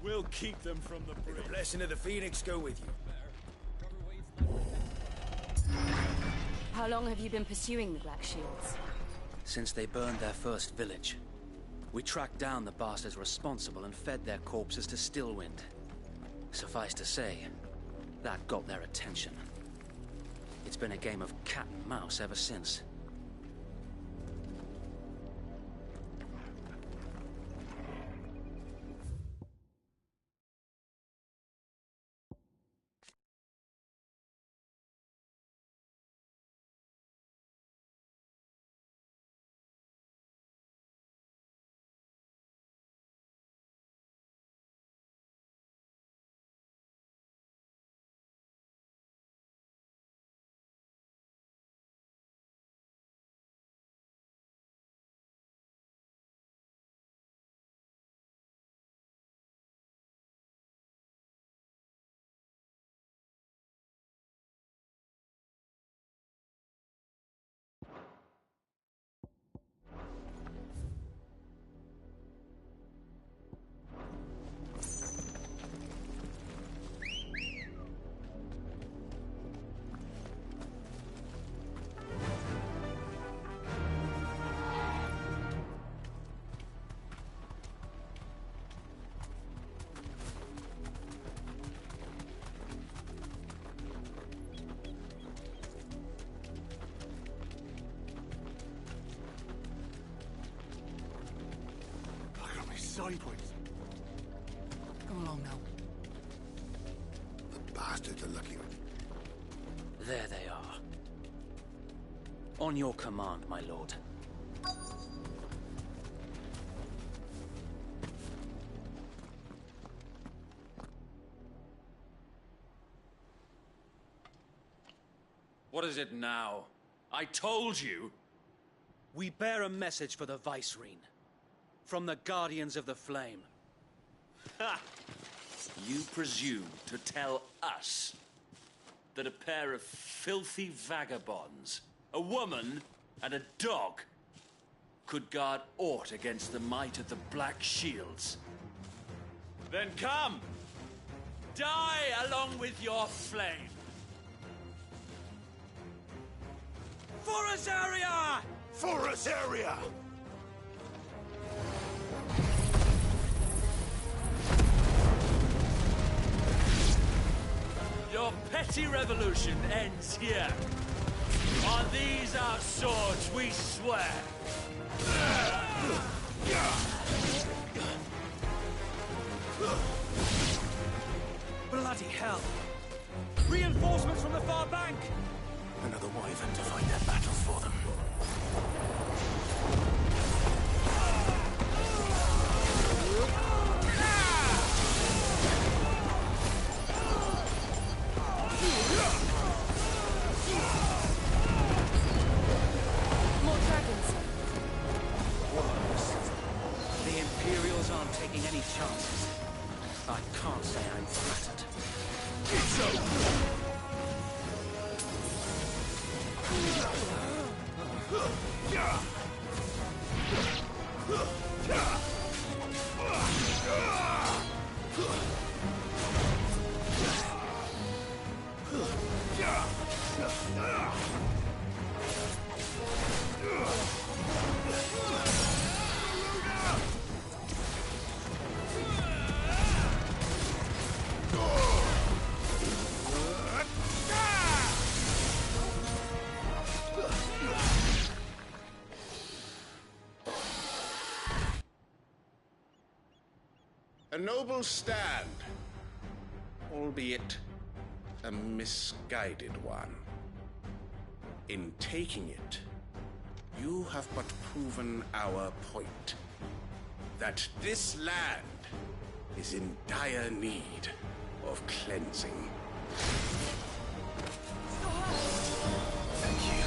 We'll keep them from the bridge. The blessing of the Phoenix go with you. How long have you been pursuing the Black Shields? Since they burned their first village. We tracked down the bastards responsible and fed their corpses to Stillwind. Suffice to say, that got their attention. It's been a game of cat and mouse ever since. sideways. Come along now. The bastards are lucky. There they are. On your command, my lord. What is it now? I told you! We bear a message for the Vicereine. From the Guardians of the Flame. Ha! You presume to tell us that a pair of filthy vagabonds, a woman and a dog, could guard aught against the might of the Black Shields? Then come! Die along with your flame! For us area! For us area! Your petty revolution ends here. On these our swords we swear. Bloody hell! Reinforcements from the far bank! Another wyvern to fight their battles for them. More dragons. Worse. The Imperials aren't taking any chances. I can't say I'm flattered. It's over! A noble stand, albeit a misguided one. In taking it, you have but proven our point, that this land is in dire need of cleansing. Thank you.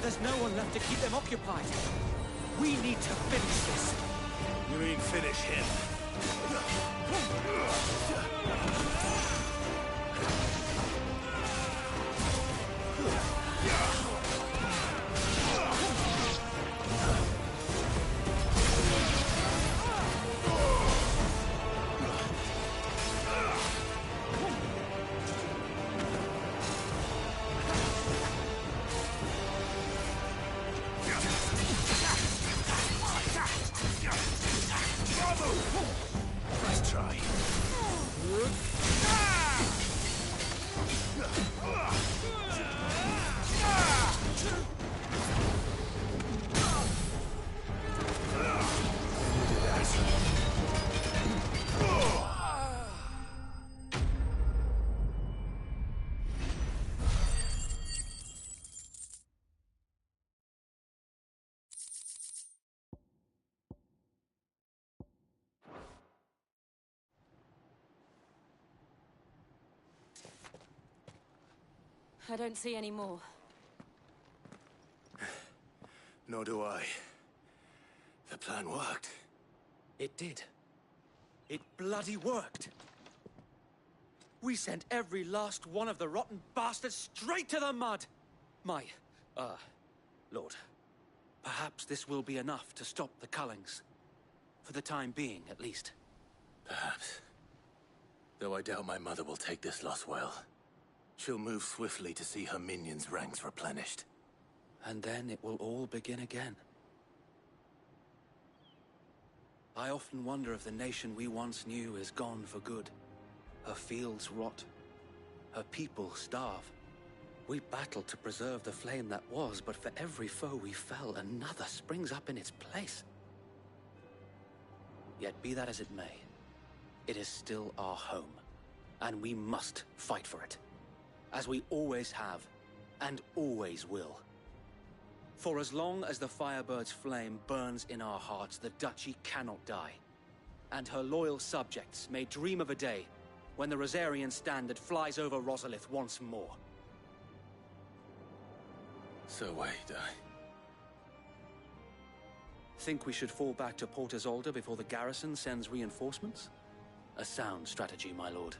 There's no one left to keep them occupied. We need to finish this. You mean finish him? Let's try. I don't see any more. Nor do I. The plan worked. It did. It bloody worked. We sent every last one of the rotten bastards straight to the mud! Lord, perhaps this will be enough to stop the Cullings. For the time being, at least. Perhaps. Though I doubt my mother will take this loss well. She'll move swiftly to see her minions' ranks replenished. And then it will all begin again. I often wonder if the nation we once knew is gone for good. Her fields rot. Her people starve. We battled to preserve the flame that was, but for every foe we fell, another springs up in its place. Yet be that as it may, it is still our home, and we must fight for it. As we always have, and always will. For as long as the Firebird's flame burns in our hearts, the Duchy cannot die. And her loyal subjects may dream of a day when the Rosarian standard flies over Rosalith once more. So wait, Think we should fall back to Port Isolde before the garrison sends reinforcements? A sound strategy, my lord.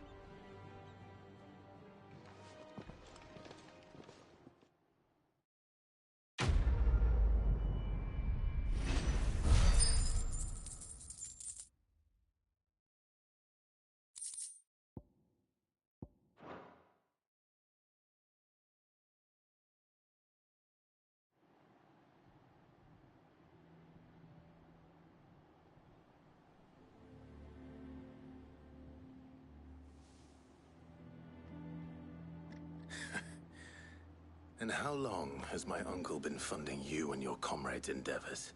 And how long has my uncle been funding you and your comrades' endeavors?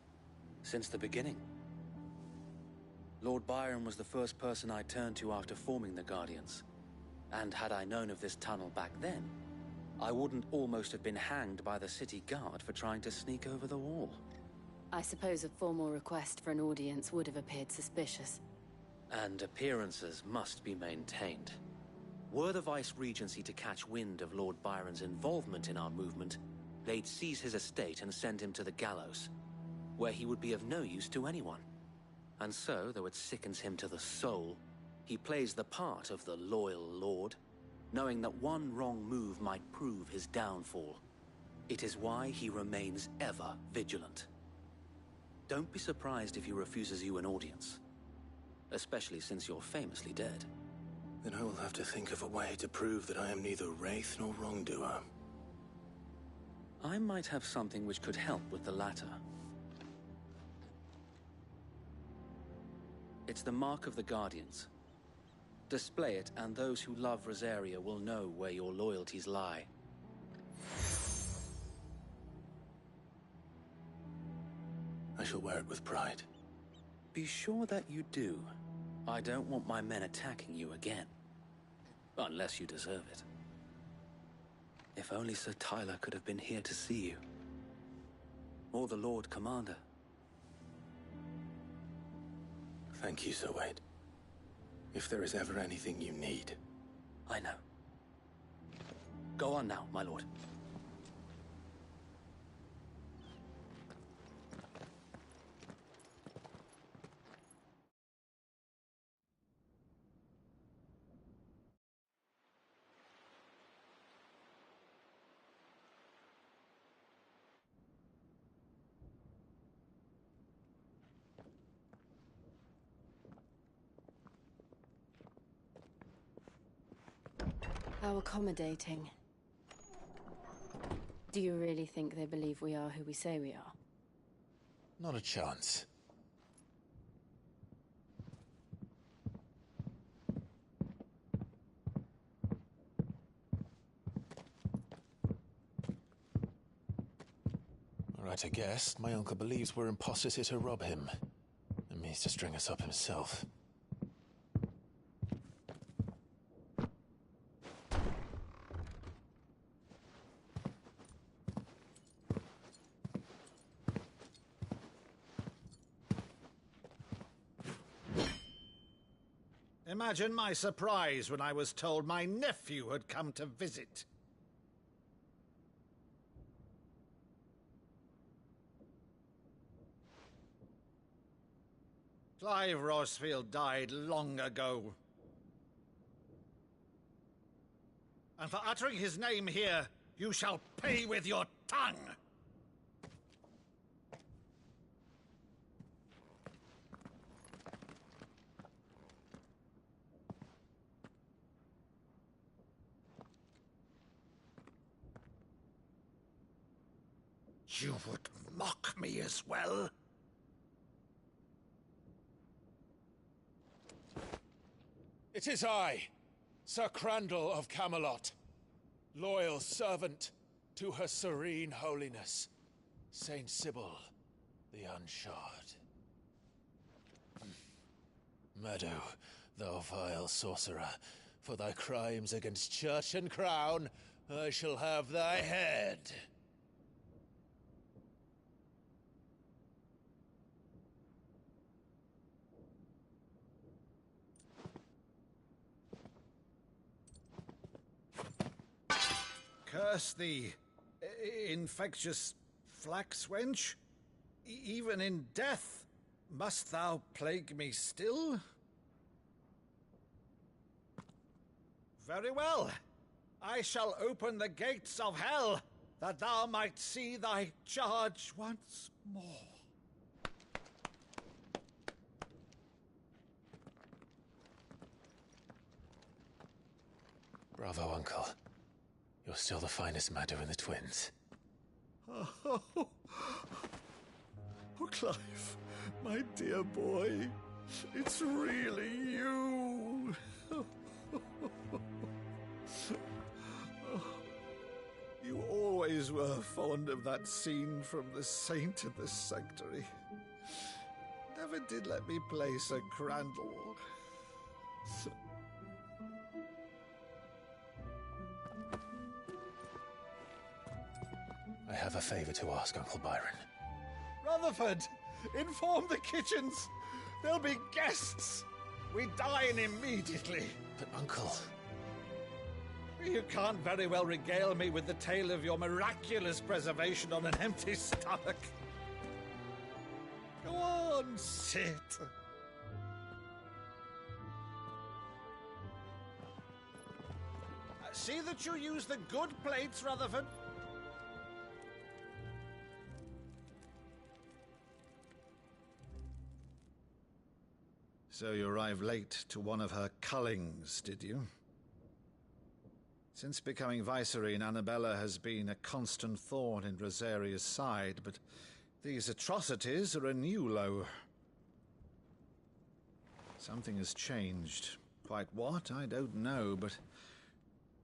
Since the beginning. Lord Byron was the first person I turned to after forming the Guardians. And had I known of this tunnel back then, I wouldn't almost have been hanged by the city guard for trying to sneak over the wall. I suppose a formal request for an audience would have appeared suspicious. And appearances must be maintained. Were the Vice-Regency to catch wind of Lord Byron's involvement in our movement, they'd seize his estate and send him to the gallows, where he would be of no use to anyone. And so, though it sickens him to the soul, he plays the part of the loyal lord, knowing that one wrong move might prove his downfall. It is why he remains ever vigilant. Don't be surprised if he refuses you an audience, especially since you're famously dead. Then I will have to think of a way to prove that I am neither wraith nor wrongdoer. I might have something which could help with the latter. It's the mark of the Guardians. Display it, and those who love Rosaria will know where your loyalties lie. I shall wear it with pride. Be sure that you do. I don't want my men attacking you again. Unless you deserve it. If only Sir Tyler could have been here to see you. Or the Lord Commander. Thank you, Sir Wade. If there is ever anything you need. I know. Go on now, my lord. How accommodating. Do you really think they believe we are who we say we are? Not a chance. right to guess, my uncle believes we're imposters here to rob him, and means to string us up himself. Imagine my surprise when I was told my nephew had come to visit. Clive Rosfield died long ago. And for uttering his name here, you shall pay with your tongue! You would mock me as well? It is I, Sir Crandall of Camelot, loyal servant to Her Serene Holiness, Saint Sybil the Unshod. Meadow, thou vile sorcerer, for thy crimes against church and crown, I shall have thy head. Curse thee, infectious flax wench. Even in death, must thou plague me still? Very well. I shall open the gates of hell, that thou might see thy charge once more. Bravo, Uncle. You're still the finest Meadow in the twins. Oh, Clive, my dear boy, it's really you. You always were fond of that scene from The Saint in the Sanctuary. Never did let me play Sir Crandall. I have a favor to ask, Uncle Byron. Rutherford, inform the kitchens. There'll be guests. We dine immediately. But, Uncle... You can't very well regale me with the tale of your miraculous preservation on an empty stomach. Go on, sit. See that you use the good plates, Rutherford. So you arrived late to one of her cullings, did you? Since becoming Vicereine, Annabella has been a constant thorn in Rosaria's side, but these atrocities are a new low. Something has changed. Quite what, I don't know, but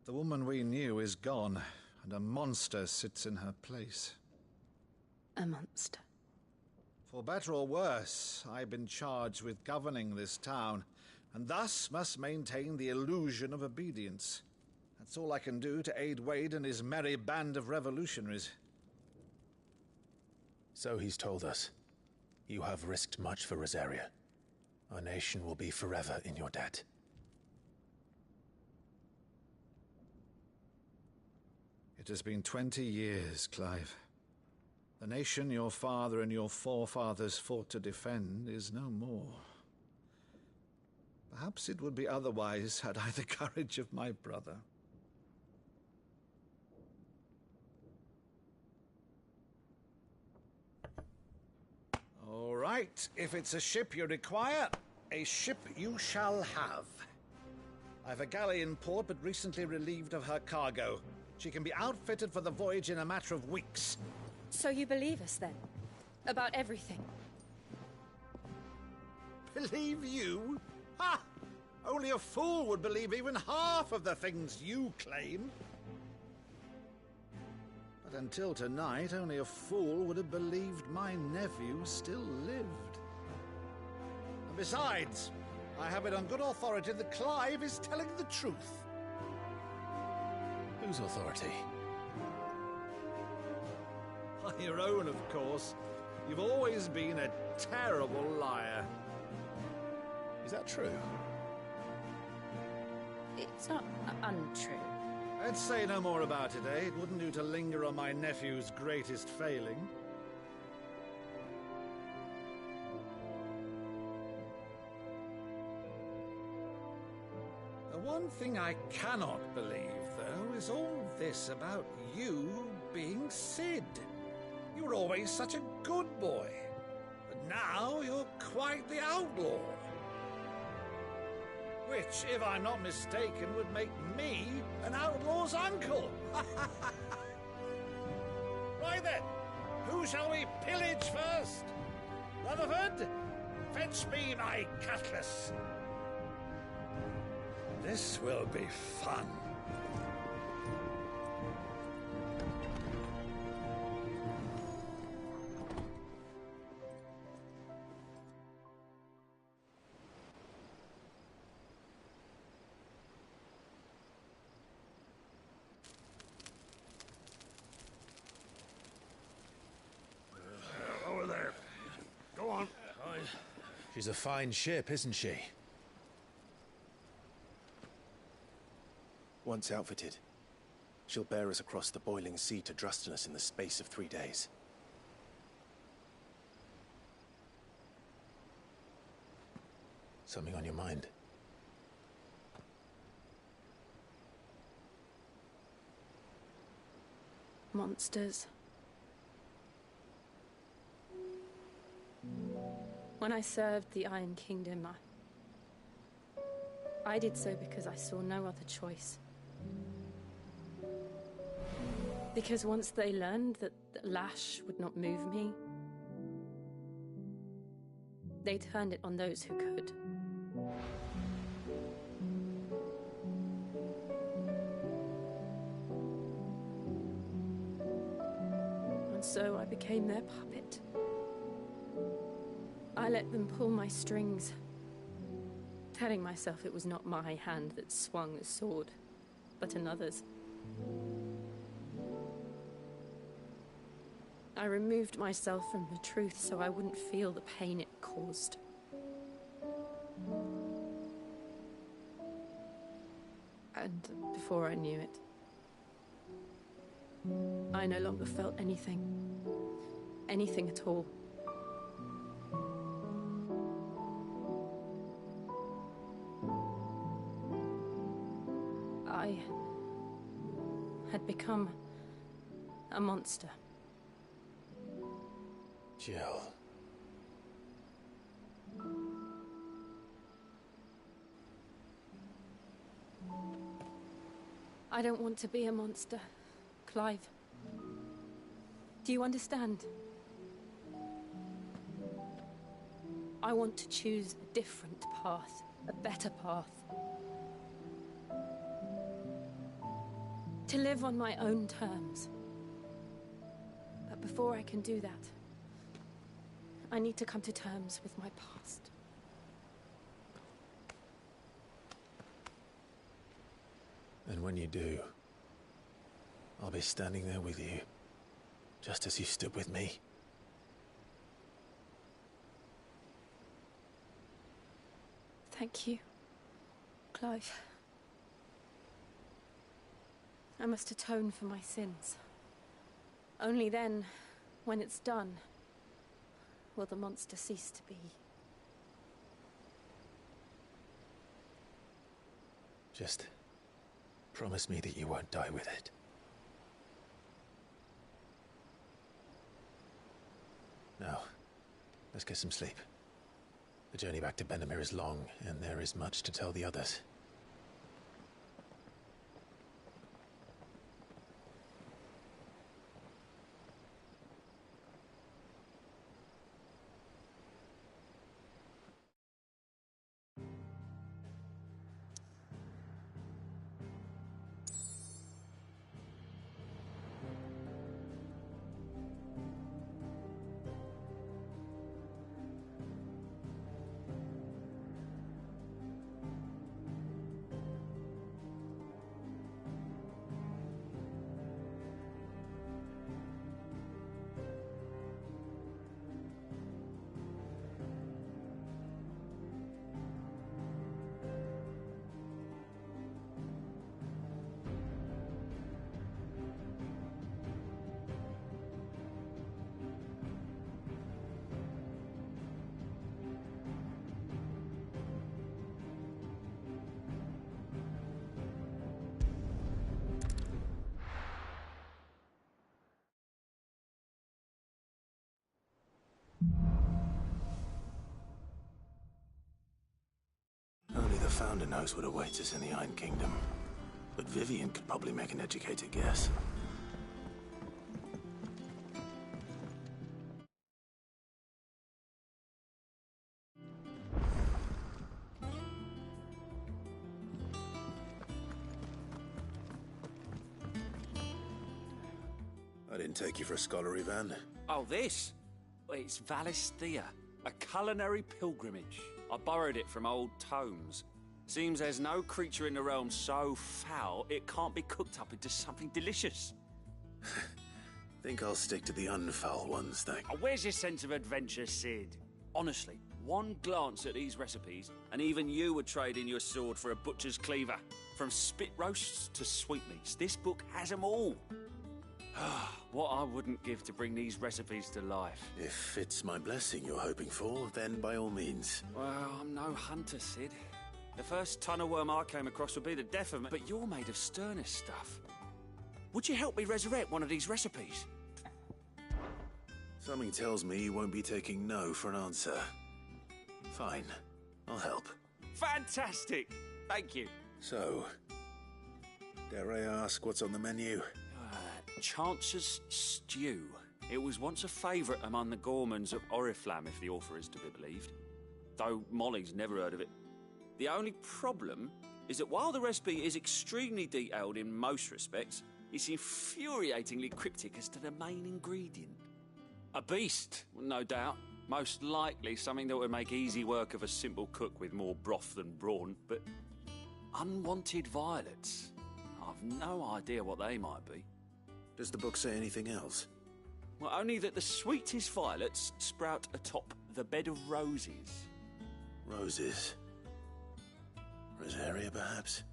the woman we knew is gone, and a monster sits in her place. A monster? For better or worse, I've been charged with governing this town, and thus must maintain the illusion of obedience. That's all I can do to aid Wade and his merry band of revolutionaries. So he's told us. You have risked much for Rosaria. Our nation will be forever in your debt. It has been 20 years, Clive. The nation your father and your forefathers fought to defend is no more. Perhaps it would be otherwise had I the courage of my brother. All right, if it's a ship you require, a ship you shall have. I've a galley in port, but recently relieved of her cargo. She can be outfitted for the voyage in a matter of weeks. So you believe us, then? About everything? Believe you? Ha! Only a fool would believe even half of the things you claim. But until tonight, only a fool would have believed my nephew still lived. And besides, I have it on good authority that Clive is telling the truth. Whose authority? By your own, of course. You've always been a terrible liar. Is that true? It's not untrue. Let's say no more about it, eh? It wouldn't do to linger on my nephew's greatest failing. The one thing I cannot believe, though, is all this about you being Sid. You were always such a good boy, but now you're quite the outlaw. Which, if I'm not mistaken, would make me an outlaw's uncle. Right then, who shall we pillage first? Rutherford, fetch me my cutlass. This will be fun. Over there. Go on. She's a fine ship, isn't she? Once outfitted, she'll bear us across the boiling sea to Drustinus in the space of 3 days. Something on your mind? Monsters. When I served the Iron Kingdom, I did so because I saw no other choice. Because once they learned that the lash would not move me, they turned it on those who could. And so I became their puppet. I let them pull my strings, telling myself it was not my hand that swung the sword, but another's. I removed myself from the truth so I wouldn't feel the pain it caused. And before I knew it, I no longer felt anything. Anything at all. I had become a monster. Jill. I don't want to be a monster, Clive. Do you understand? I want to choose a different path, a better path. To live on my own terms. But before I can do that, I need to come to terms with my past. And when you do, I'll be standing there with you, just as you stood with me. Thank you, Clive. I must atone for my sins. Only then, when it's done, will the monster cease to be. Just promise me that you won't die with it. Now, let's get some sleep. The journey back to Benamir is long, and there is much to tell the others. founder knows what awaits us in the Iron Kingdom. But Vivian could probably make an educated guess. I didn't take you for a scholarly van. Oh, this? It's Valisthea, a culinary pilgrimage. I borrowed it from old tomes. Seems there's no creature in the realm so foul it can't be cooked up into something delicious. Think I'll stick to the unfoul ones, thank. Oh, where's your sense of adventure, Sid? Honestly, one glance at these recipes, and even you would trade in your sword for a butcher's cleaver. From spit roasts to sweetmeats, this book has them all. What I wouldn't give to bring these recipes to life. If it's my blessing you're hoping for, then by all means. Well, I'm no hunter, Sid. The first ton of worm I came across would be the death of me, but you're made of sterner stuff. Would you help me resurrect one of these recipes? Something tells me you won't be taking no for an answer. Fine, I'll help. Fantastic! Thank you. So, dare I ask what's on the menu? Chance's Stew. It was once a favourite among the gourmands of Oriflamme, if the author is to be believed. Though Molly's never heard of it. The only problem is that while the recipe is extremely detailed in most respects, it's infuriatingly cryptic as to the main ingredient. A beast, no doubt. Most likely something that would make easy work of a simple cook with more broth than brawn, but unwanted violets. I've no idea what they might be. Does the book say anything else? Well, only that the sweetest violets sprout atop the bed of roses. Roses. Rosaria, perhaps?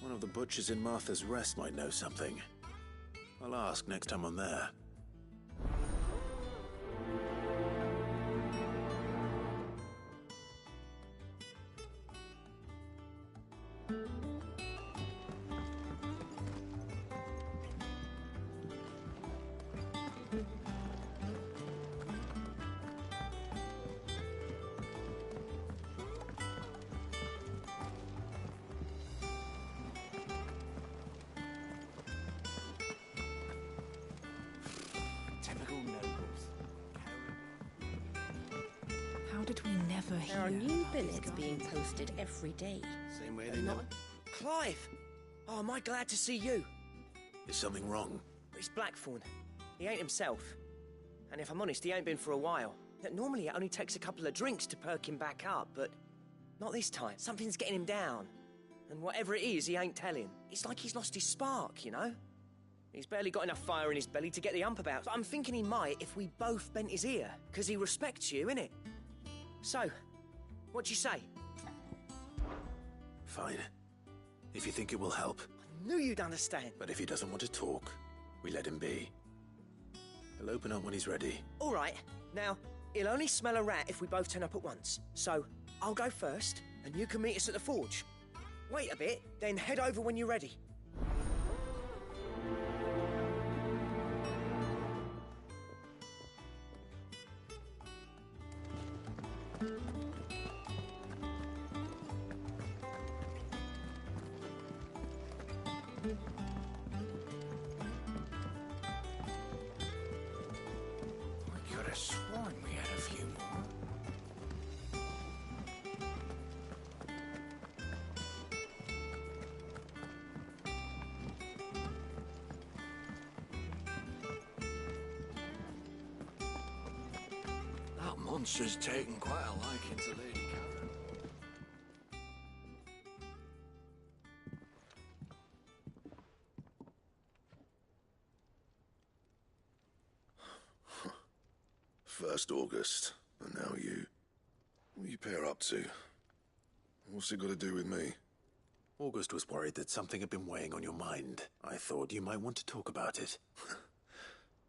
One of the butchers in Martha's Rest might know something. I'll ask next time I'm there. How did we never hear? There are new billets being posted every day. Same way they know. Clive! Oh, am I glad to see you? Is something wrong? It's Blackthorn. He ain't himself. And if I'm honest, he ain't been for a while. Normally it only takes a couple of drinks to perk him back up, but not this time. Something's getting him down. And whatever it is, he ain't telling. It's like he's lost his spark, you know? He's barely got enough fire in his belly to get the ump about. So I'm thinking he might if we both bent his ear, because he respects you, innit? So, what do you say? Fine. If you think it will help. I knew you'd understand. But if he doesn't want to talk, we let him be. He'll open up when he's ready. All right. Now, he'll only smell a rat if we both turn up at once. So, I'll go first, and you can meet us at the forge. Wait a bit, then head over when you're ready. I could have sworn we had a few more. That monster's taken quite a liking to Lady Karen. First August, and now you. What are you pair up to? What's it got to do with me? August was worried that something had been weighing on your mind. I thought you might want to talk about it.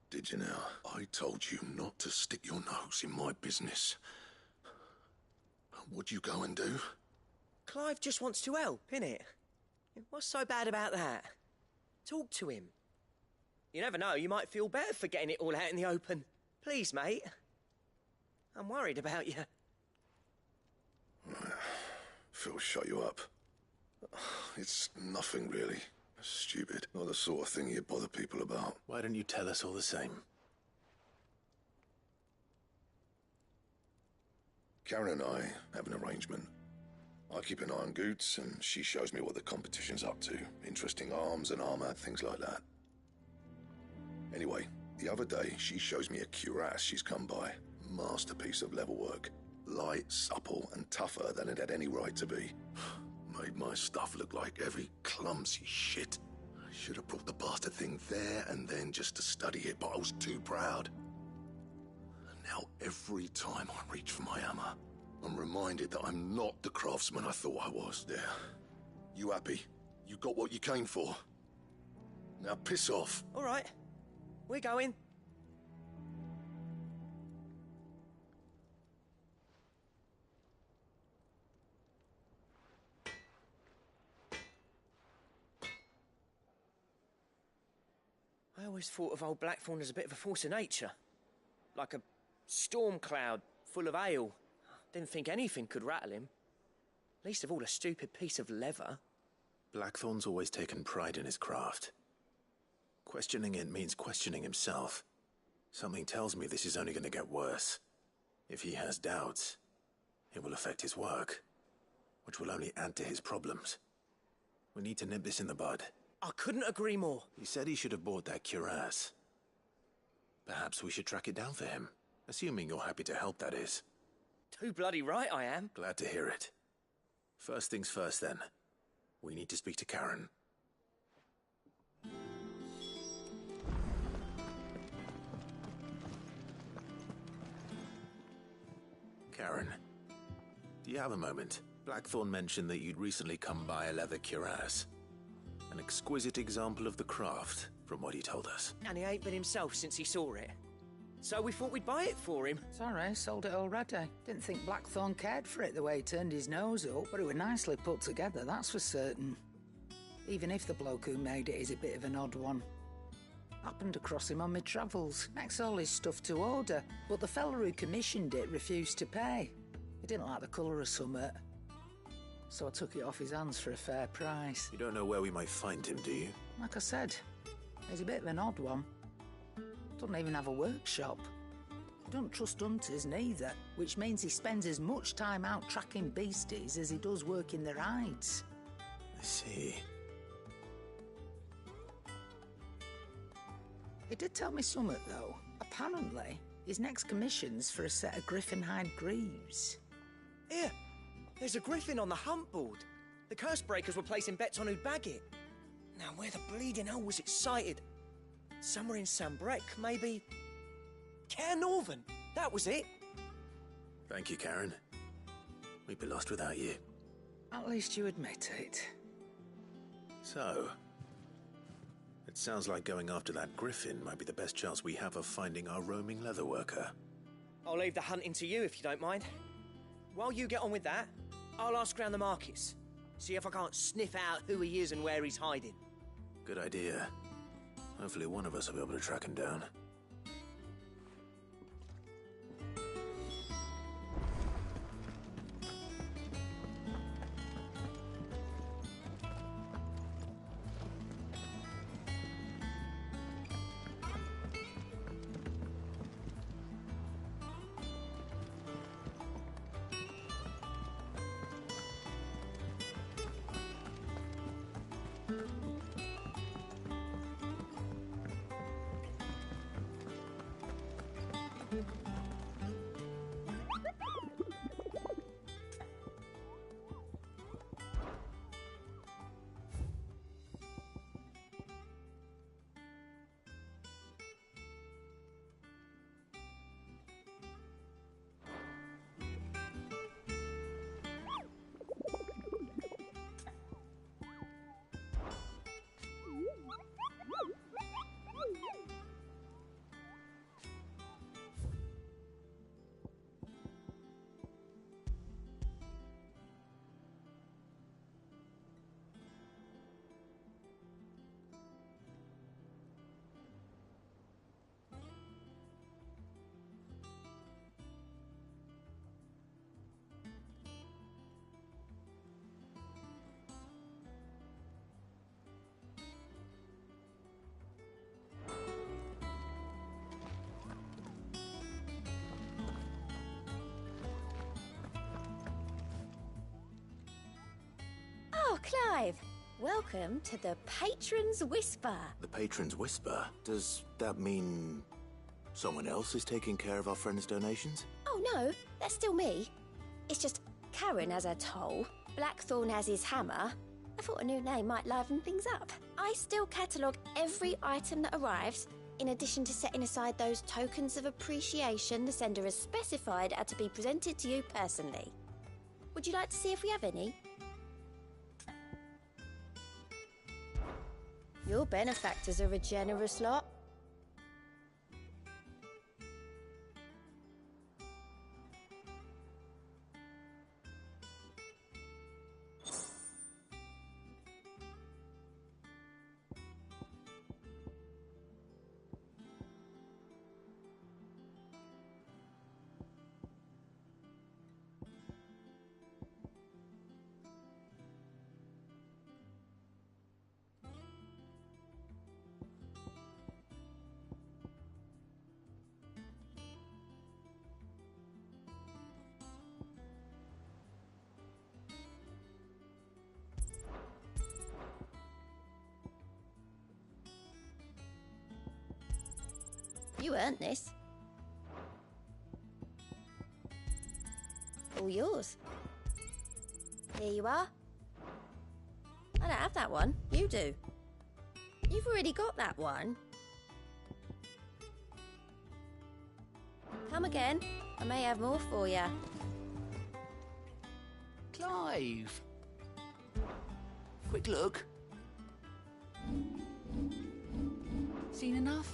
Did you now? I told you not to stick your nose in my business. What'd you go and do? Clive just wants to help, innit? What's so bad about that? Talk to him. You never know, you might feel better for getting it all out in the open. Please, mate. I'm worried about you. Phil shut you up. It's nothing really. Stupid. Not the sort of thing you bother people about. Why don't you tell us all the same? Karen and I have an arrangement. I keep an eye on Goots, and she shows me what the competition's up to. Interesting arms and armor, things like that. Anyway, the other day, she shows me a cuirass she's come by. Masterpiece of level work. Light, supple, and tougher than it had any right to be. Made my stuff look like every clumsy shit. I should have brought the bastard thing there and then just to study it, but I was too proud. And now every time I reach for my hammer, I'm reminded that I'm not the craftsman I thought I was. There. You happy? You got what you came for? Now piss off. All right. We're going. I always thought of old Blackthorn as a bit of a force of nature. Like a storm cloud full of ale. Didn't think anything could rattle him. Least of all a stupid piece of leather. Blackthorn's always taken pride in his craft. Questioning it means questioning himself. Something tells me this is only going to get worse. If he has doubts, it will affect his work, which will only add to his problems. We need to nip this in the bud. I couldn't agree more. He said he should have bought that cuirass. Perhaps we should track it down for him. Assuming you're happy to help, that is. Too bloody right I am. Glad to hear it. First things first, then. We need to speak to Karen. Karen, do you have a moment? Blackthorn mentioned that you'd recently come by a leather cuirass. An exquisite example of the craft, from what he told us. And he ain't been himself since he saw it. So we thought we'd buy it for him. Sorry, sold it already. Didn't think Blackthorn cared for it the way he turned his nose up, but it was nicely put together, that's for certain. Even if the bloke who made it is a bit of an odd one. Happened across him on my travels. Next all his stuff to order, but the fella who commissioned it refused to pay. He didn't like the colour of summit. So I took it off his hands for a fair price. You don't know where we might find him, do you? Like I said, he's a bit of an odd one. Doesn't even have a workshop. Don't trust hunters neither, which means he spends as much time out tracking beasties as he does working their hides. I see. He did tell me something, though. Apparently, his next commission's for a set of griffin hide greaves. Here, there's a griffin on the hunt board. The curse breakers were placing bets on who'd bag it. Now, where the bleeding hell was it sighted? Somewhere in Sambrec, maybe... Caer Northern, that was it. Thank you, Karen. We'd be lost without you. At least you admit it. So, it sounds like going after that griffin might be the best chance we have of finding our roaming leatherworker. I'll leave the hunting to you if you don't mind. While you get on with that, I'll ask around the markets. See if I can't sniff out who he is and where he's hiding. Good idea. Hopefully one of us will be able to track him down. Clive. Welcome to the Patron's Whisper. The Patron's Whisper? Does that mean someone else is taking care of our friend's donations? Oh no, that's still me. It's just Karen has her toll, Blackthorn has his hammer. I thought a new name might liven things up. I still catalogue every item that arrives, in addition to setting aside those tokens of appreciation the sender has specified are to be presented to you personally. Would you like to see if we have any? Your benefactors are a generous lot. You earned this. All yours. Here you are. I don't have that one. You do. You've already got that one. Come again. I may have more for you. Clive. Quick look. Seen enough?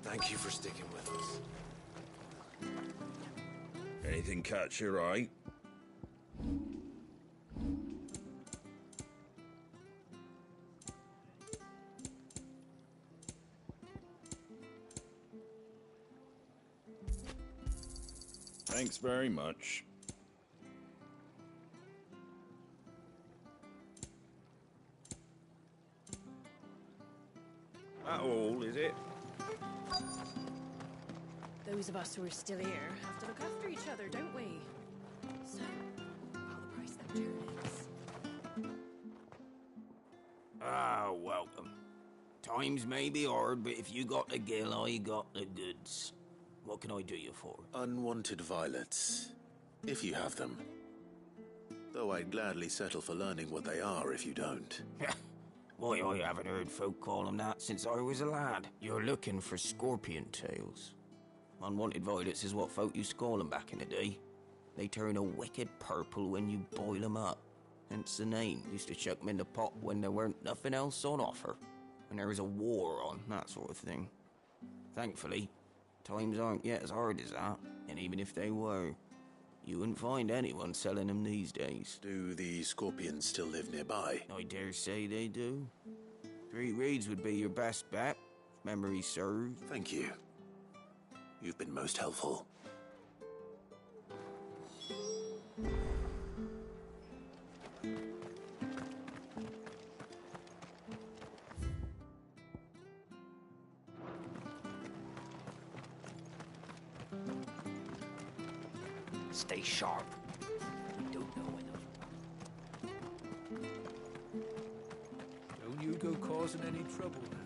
Thank you for sticking with us. Anything catch your eye? Thanks very much. That all, is it? Those of us who are still here have to look after each other, don't we? So, while the price that turn is. Ah, welcome. Times may be hard, but if you got the gill, I got the goods. What can I do you for? Unwanted violets, if you have them. Though I'd gladly settle for learning what they are if you don't. Why, I haven't heard folk call them that since I was a lad. You're looking for scorpion tails. Unwanted violets is what folk used to call them back in the day. They turn a wicked purple when you boil them up. Hence the name. Used to chuck them in the pot when there weren't nothing else on offer. When there was a war on, that sort of thing. Thankfully, times aren't yet as hard as that. And even if they were, you wouldn't find anyone selling them these days. Do the scorpions still live nearby? I dare say they do. 3 reeds would be your best bet, if memory serves. Thank you. You've been most helpful. Stay sharp. We don't know causing any trouble now?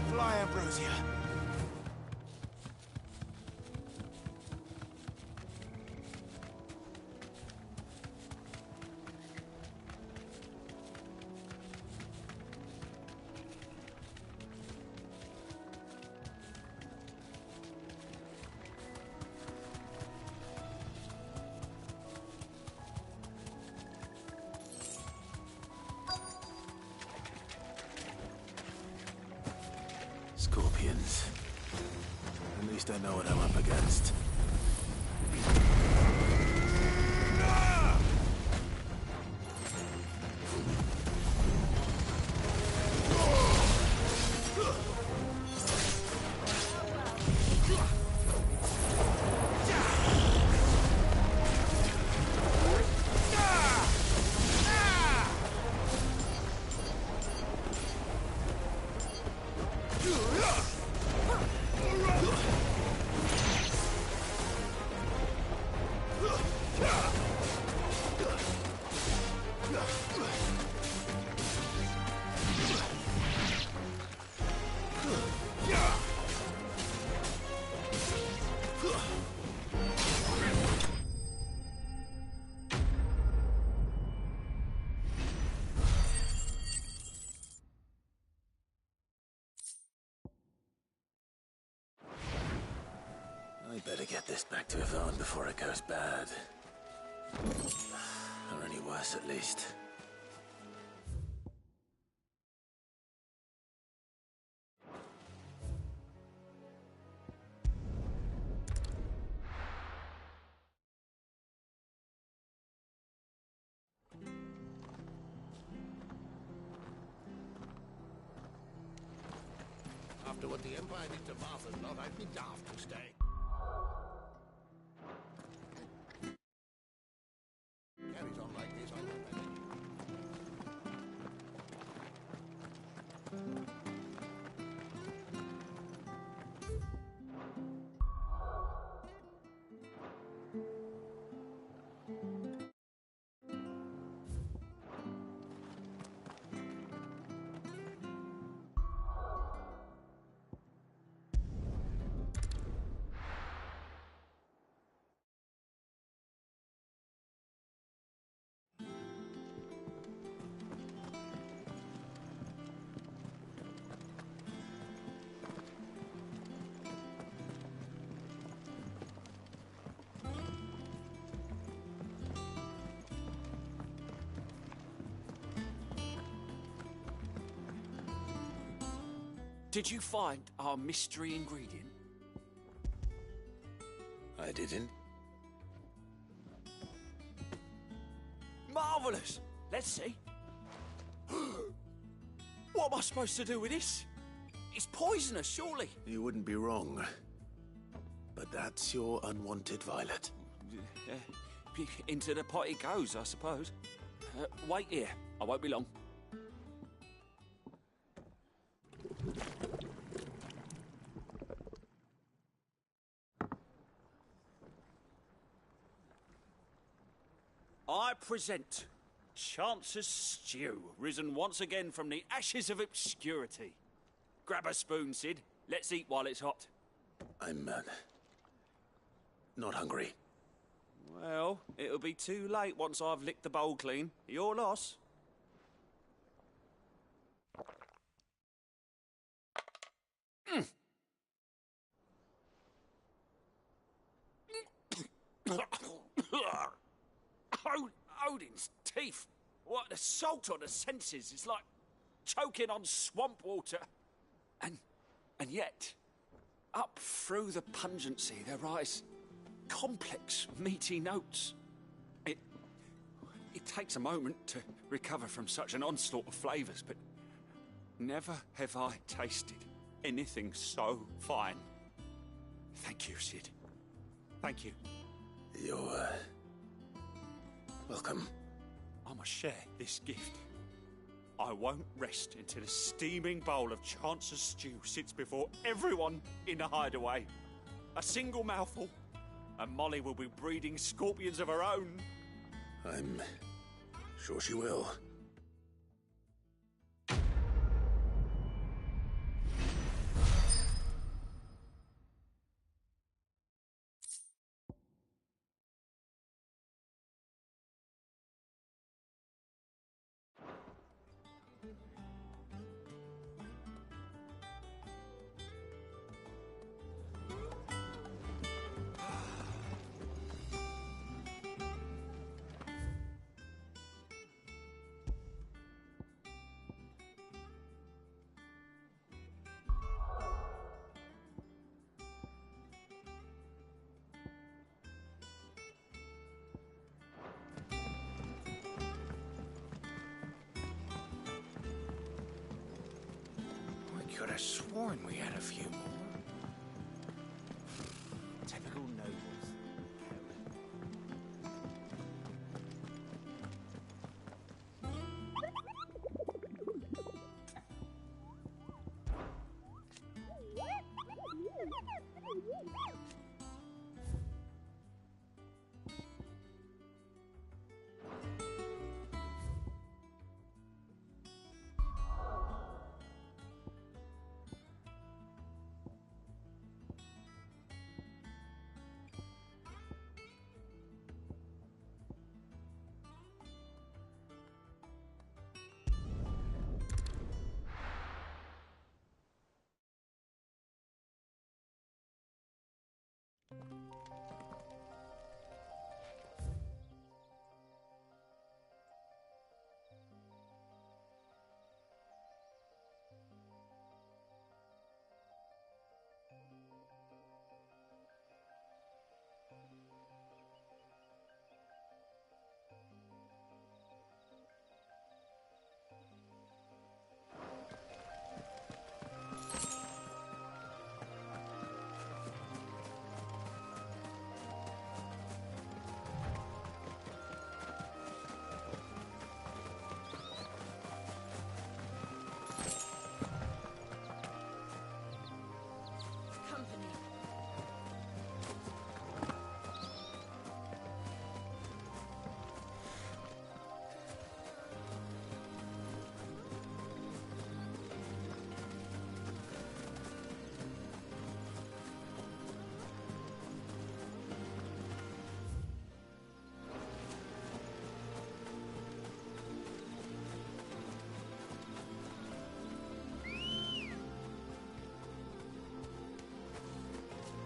Fly, Ambrosia. Scorpions. At least I know what I'm up against. I better get this back to Yvonne before it goes bad. Or any worse, at least. After what the Empire did to Martha's lot, I'd be daft to stay. Carries on like this, I won't manage. Did you find our mystery ingredient? I didn't. Marvellous! Let's see. What am I supposed to do with this? It's poisonous, surely. You wouldn't be wrong. But that's your unwanted violet. Into the pot it goes, I suppose. Wait here. I won't be long. I present Chance's Stew, risen once again from the ashes of obscurity. Grab a spoon, Sid. Let's eat while it's hot. I'm, not hungry. Well, it'll be too late once I've licked the bowl clean. Your loss. Odin's teeth. What, the salt on the senses is like choking on swamp water. And yet, up through the pungency there rise complex, meaty notes. It takes a moment to recover from such an onslaught of flavours, but never have I tasted anything so fine. Thank you, Sid. Thank you. You're, welcome. I must share this gift. I won't rest until a steaming bowl of Chance's stew sits before everyone in the hideaway. A single mouthful, and Molly will be breeding scorpions of her own. I'm sure she will. I could have sworn we had a few more. Typical nobles.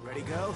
Ready, go?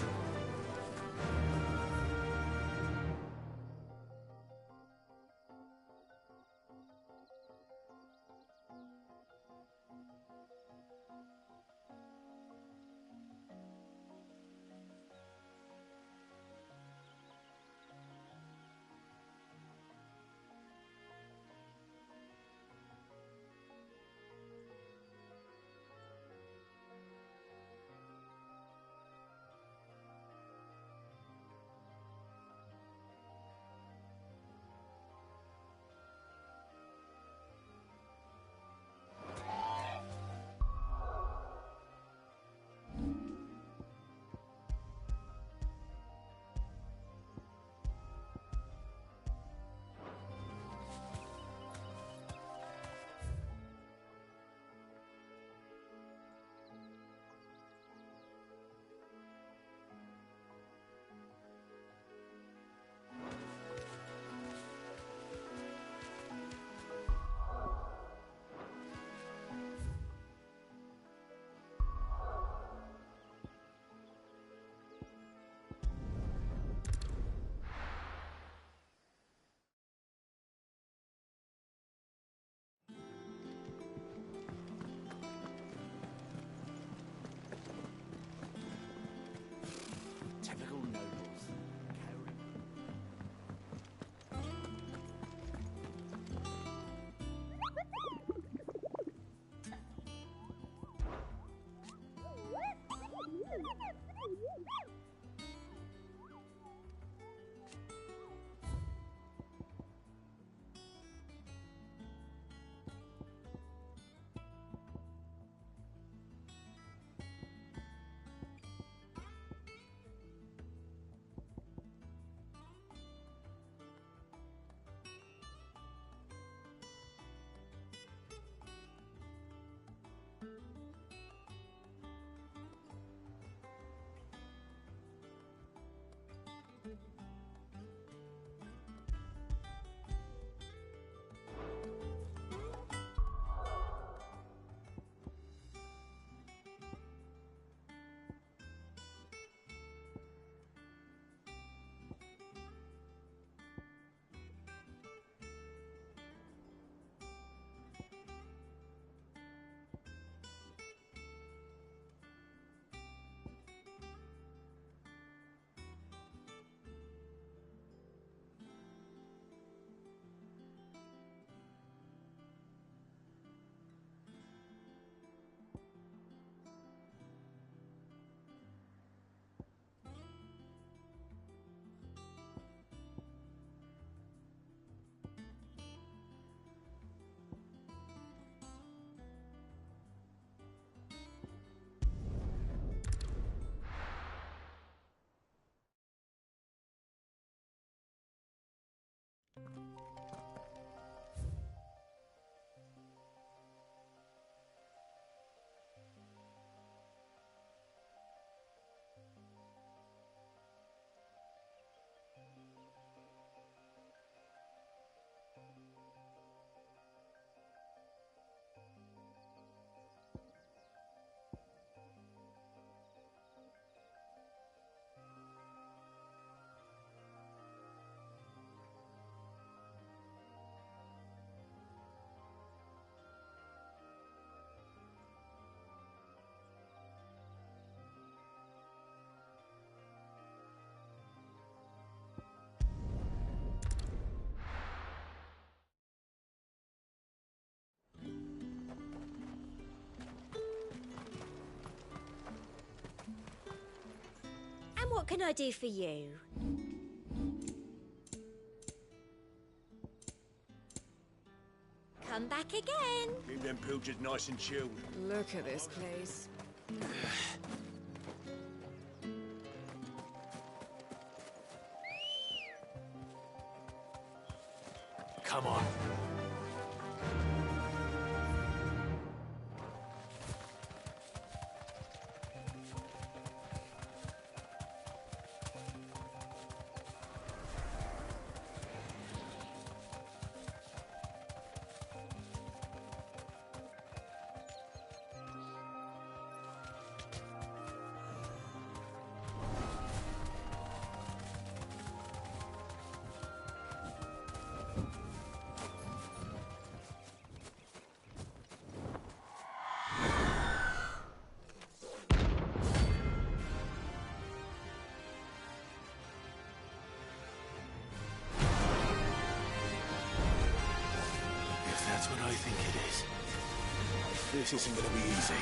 What can I do for you? Come back again. Keep them pilchers nice and chilled. Look at this place. Come on. That's what I think it is. This isn't gonna be easy.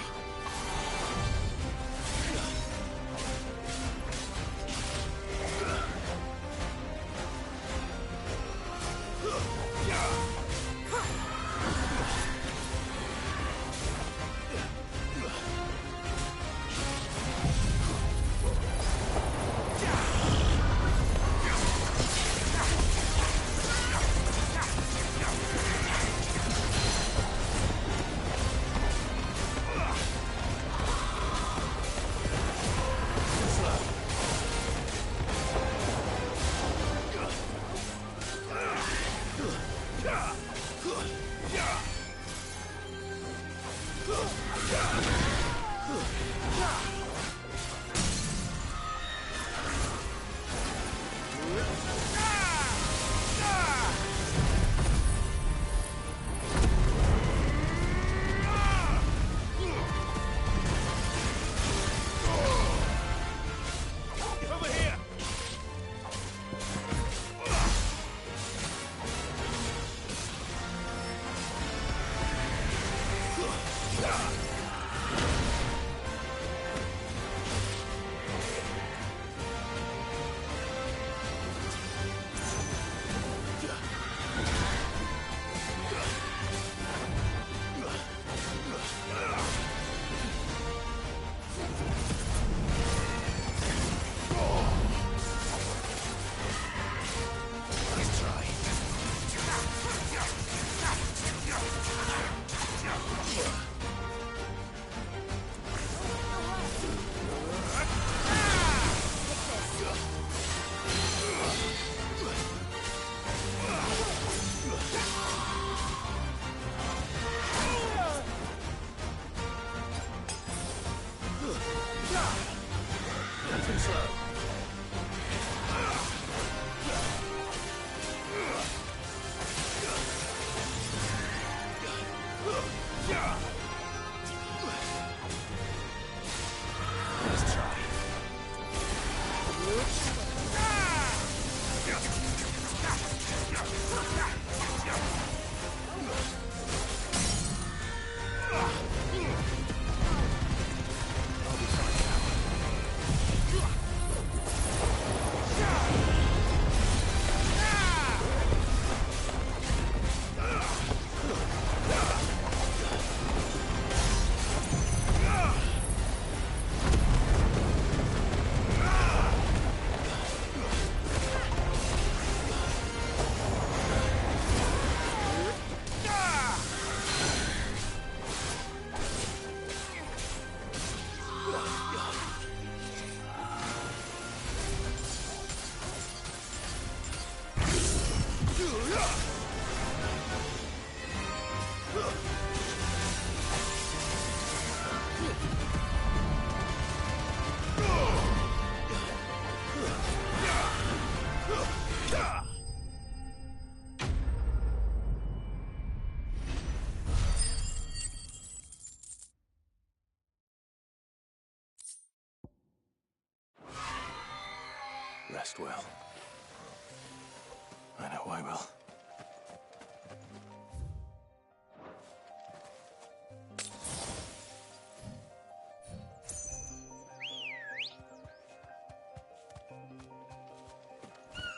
Rest well. I know I will.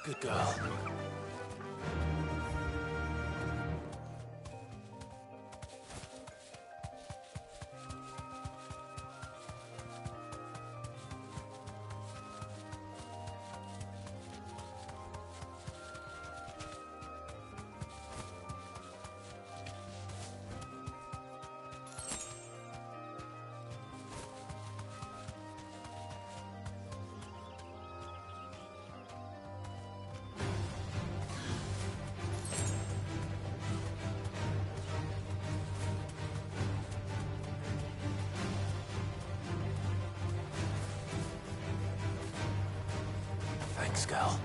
Good girl. Thanks, girl.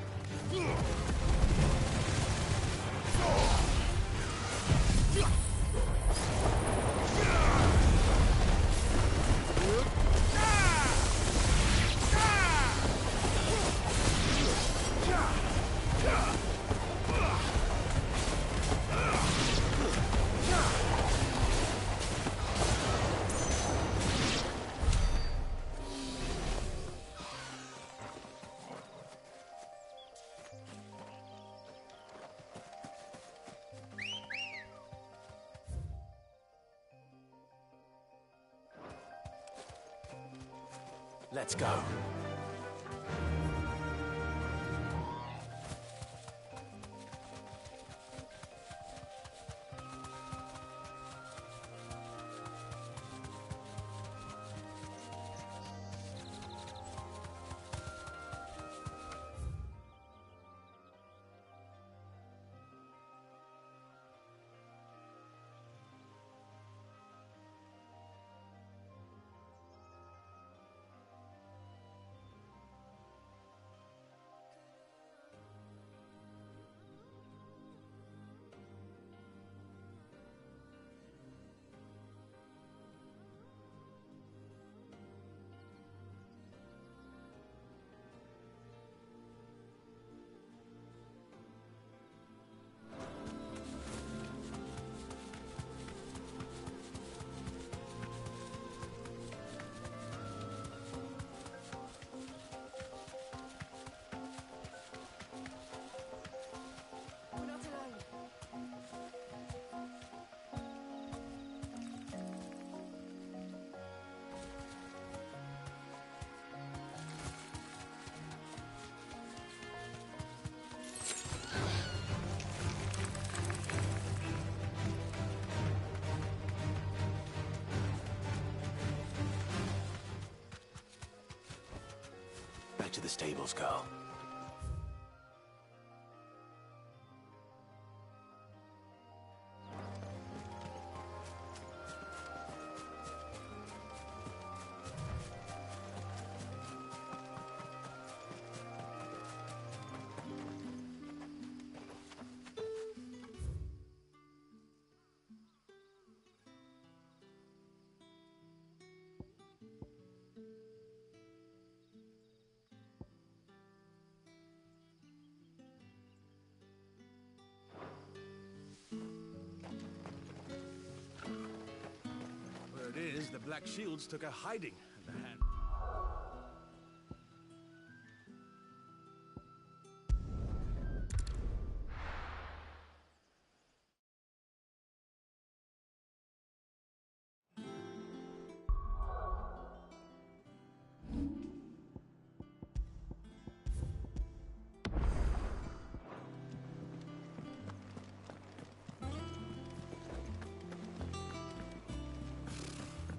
Let's go. Back to the stables, girl. Word is, the Black Shields took a hiding at the hand.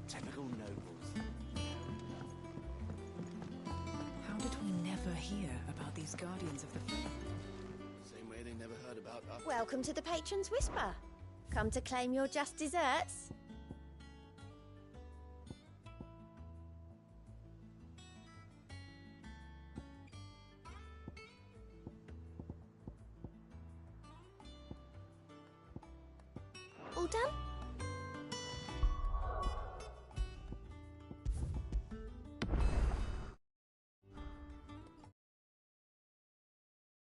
Typical nobles. How did we never hear about these Guardians of the Faith? Same way they never heard about us. Welcome to the Patron's Whisper. Come to claim your just desserts? All done?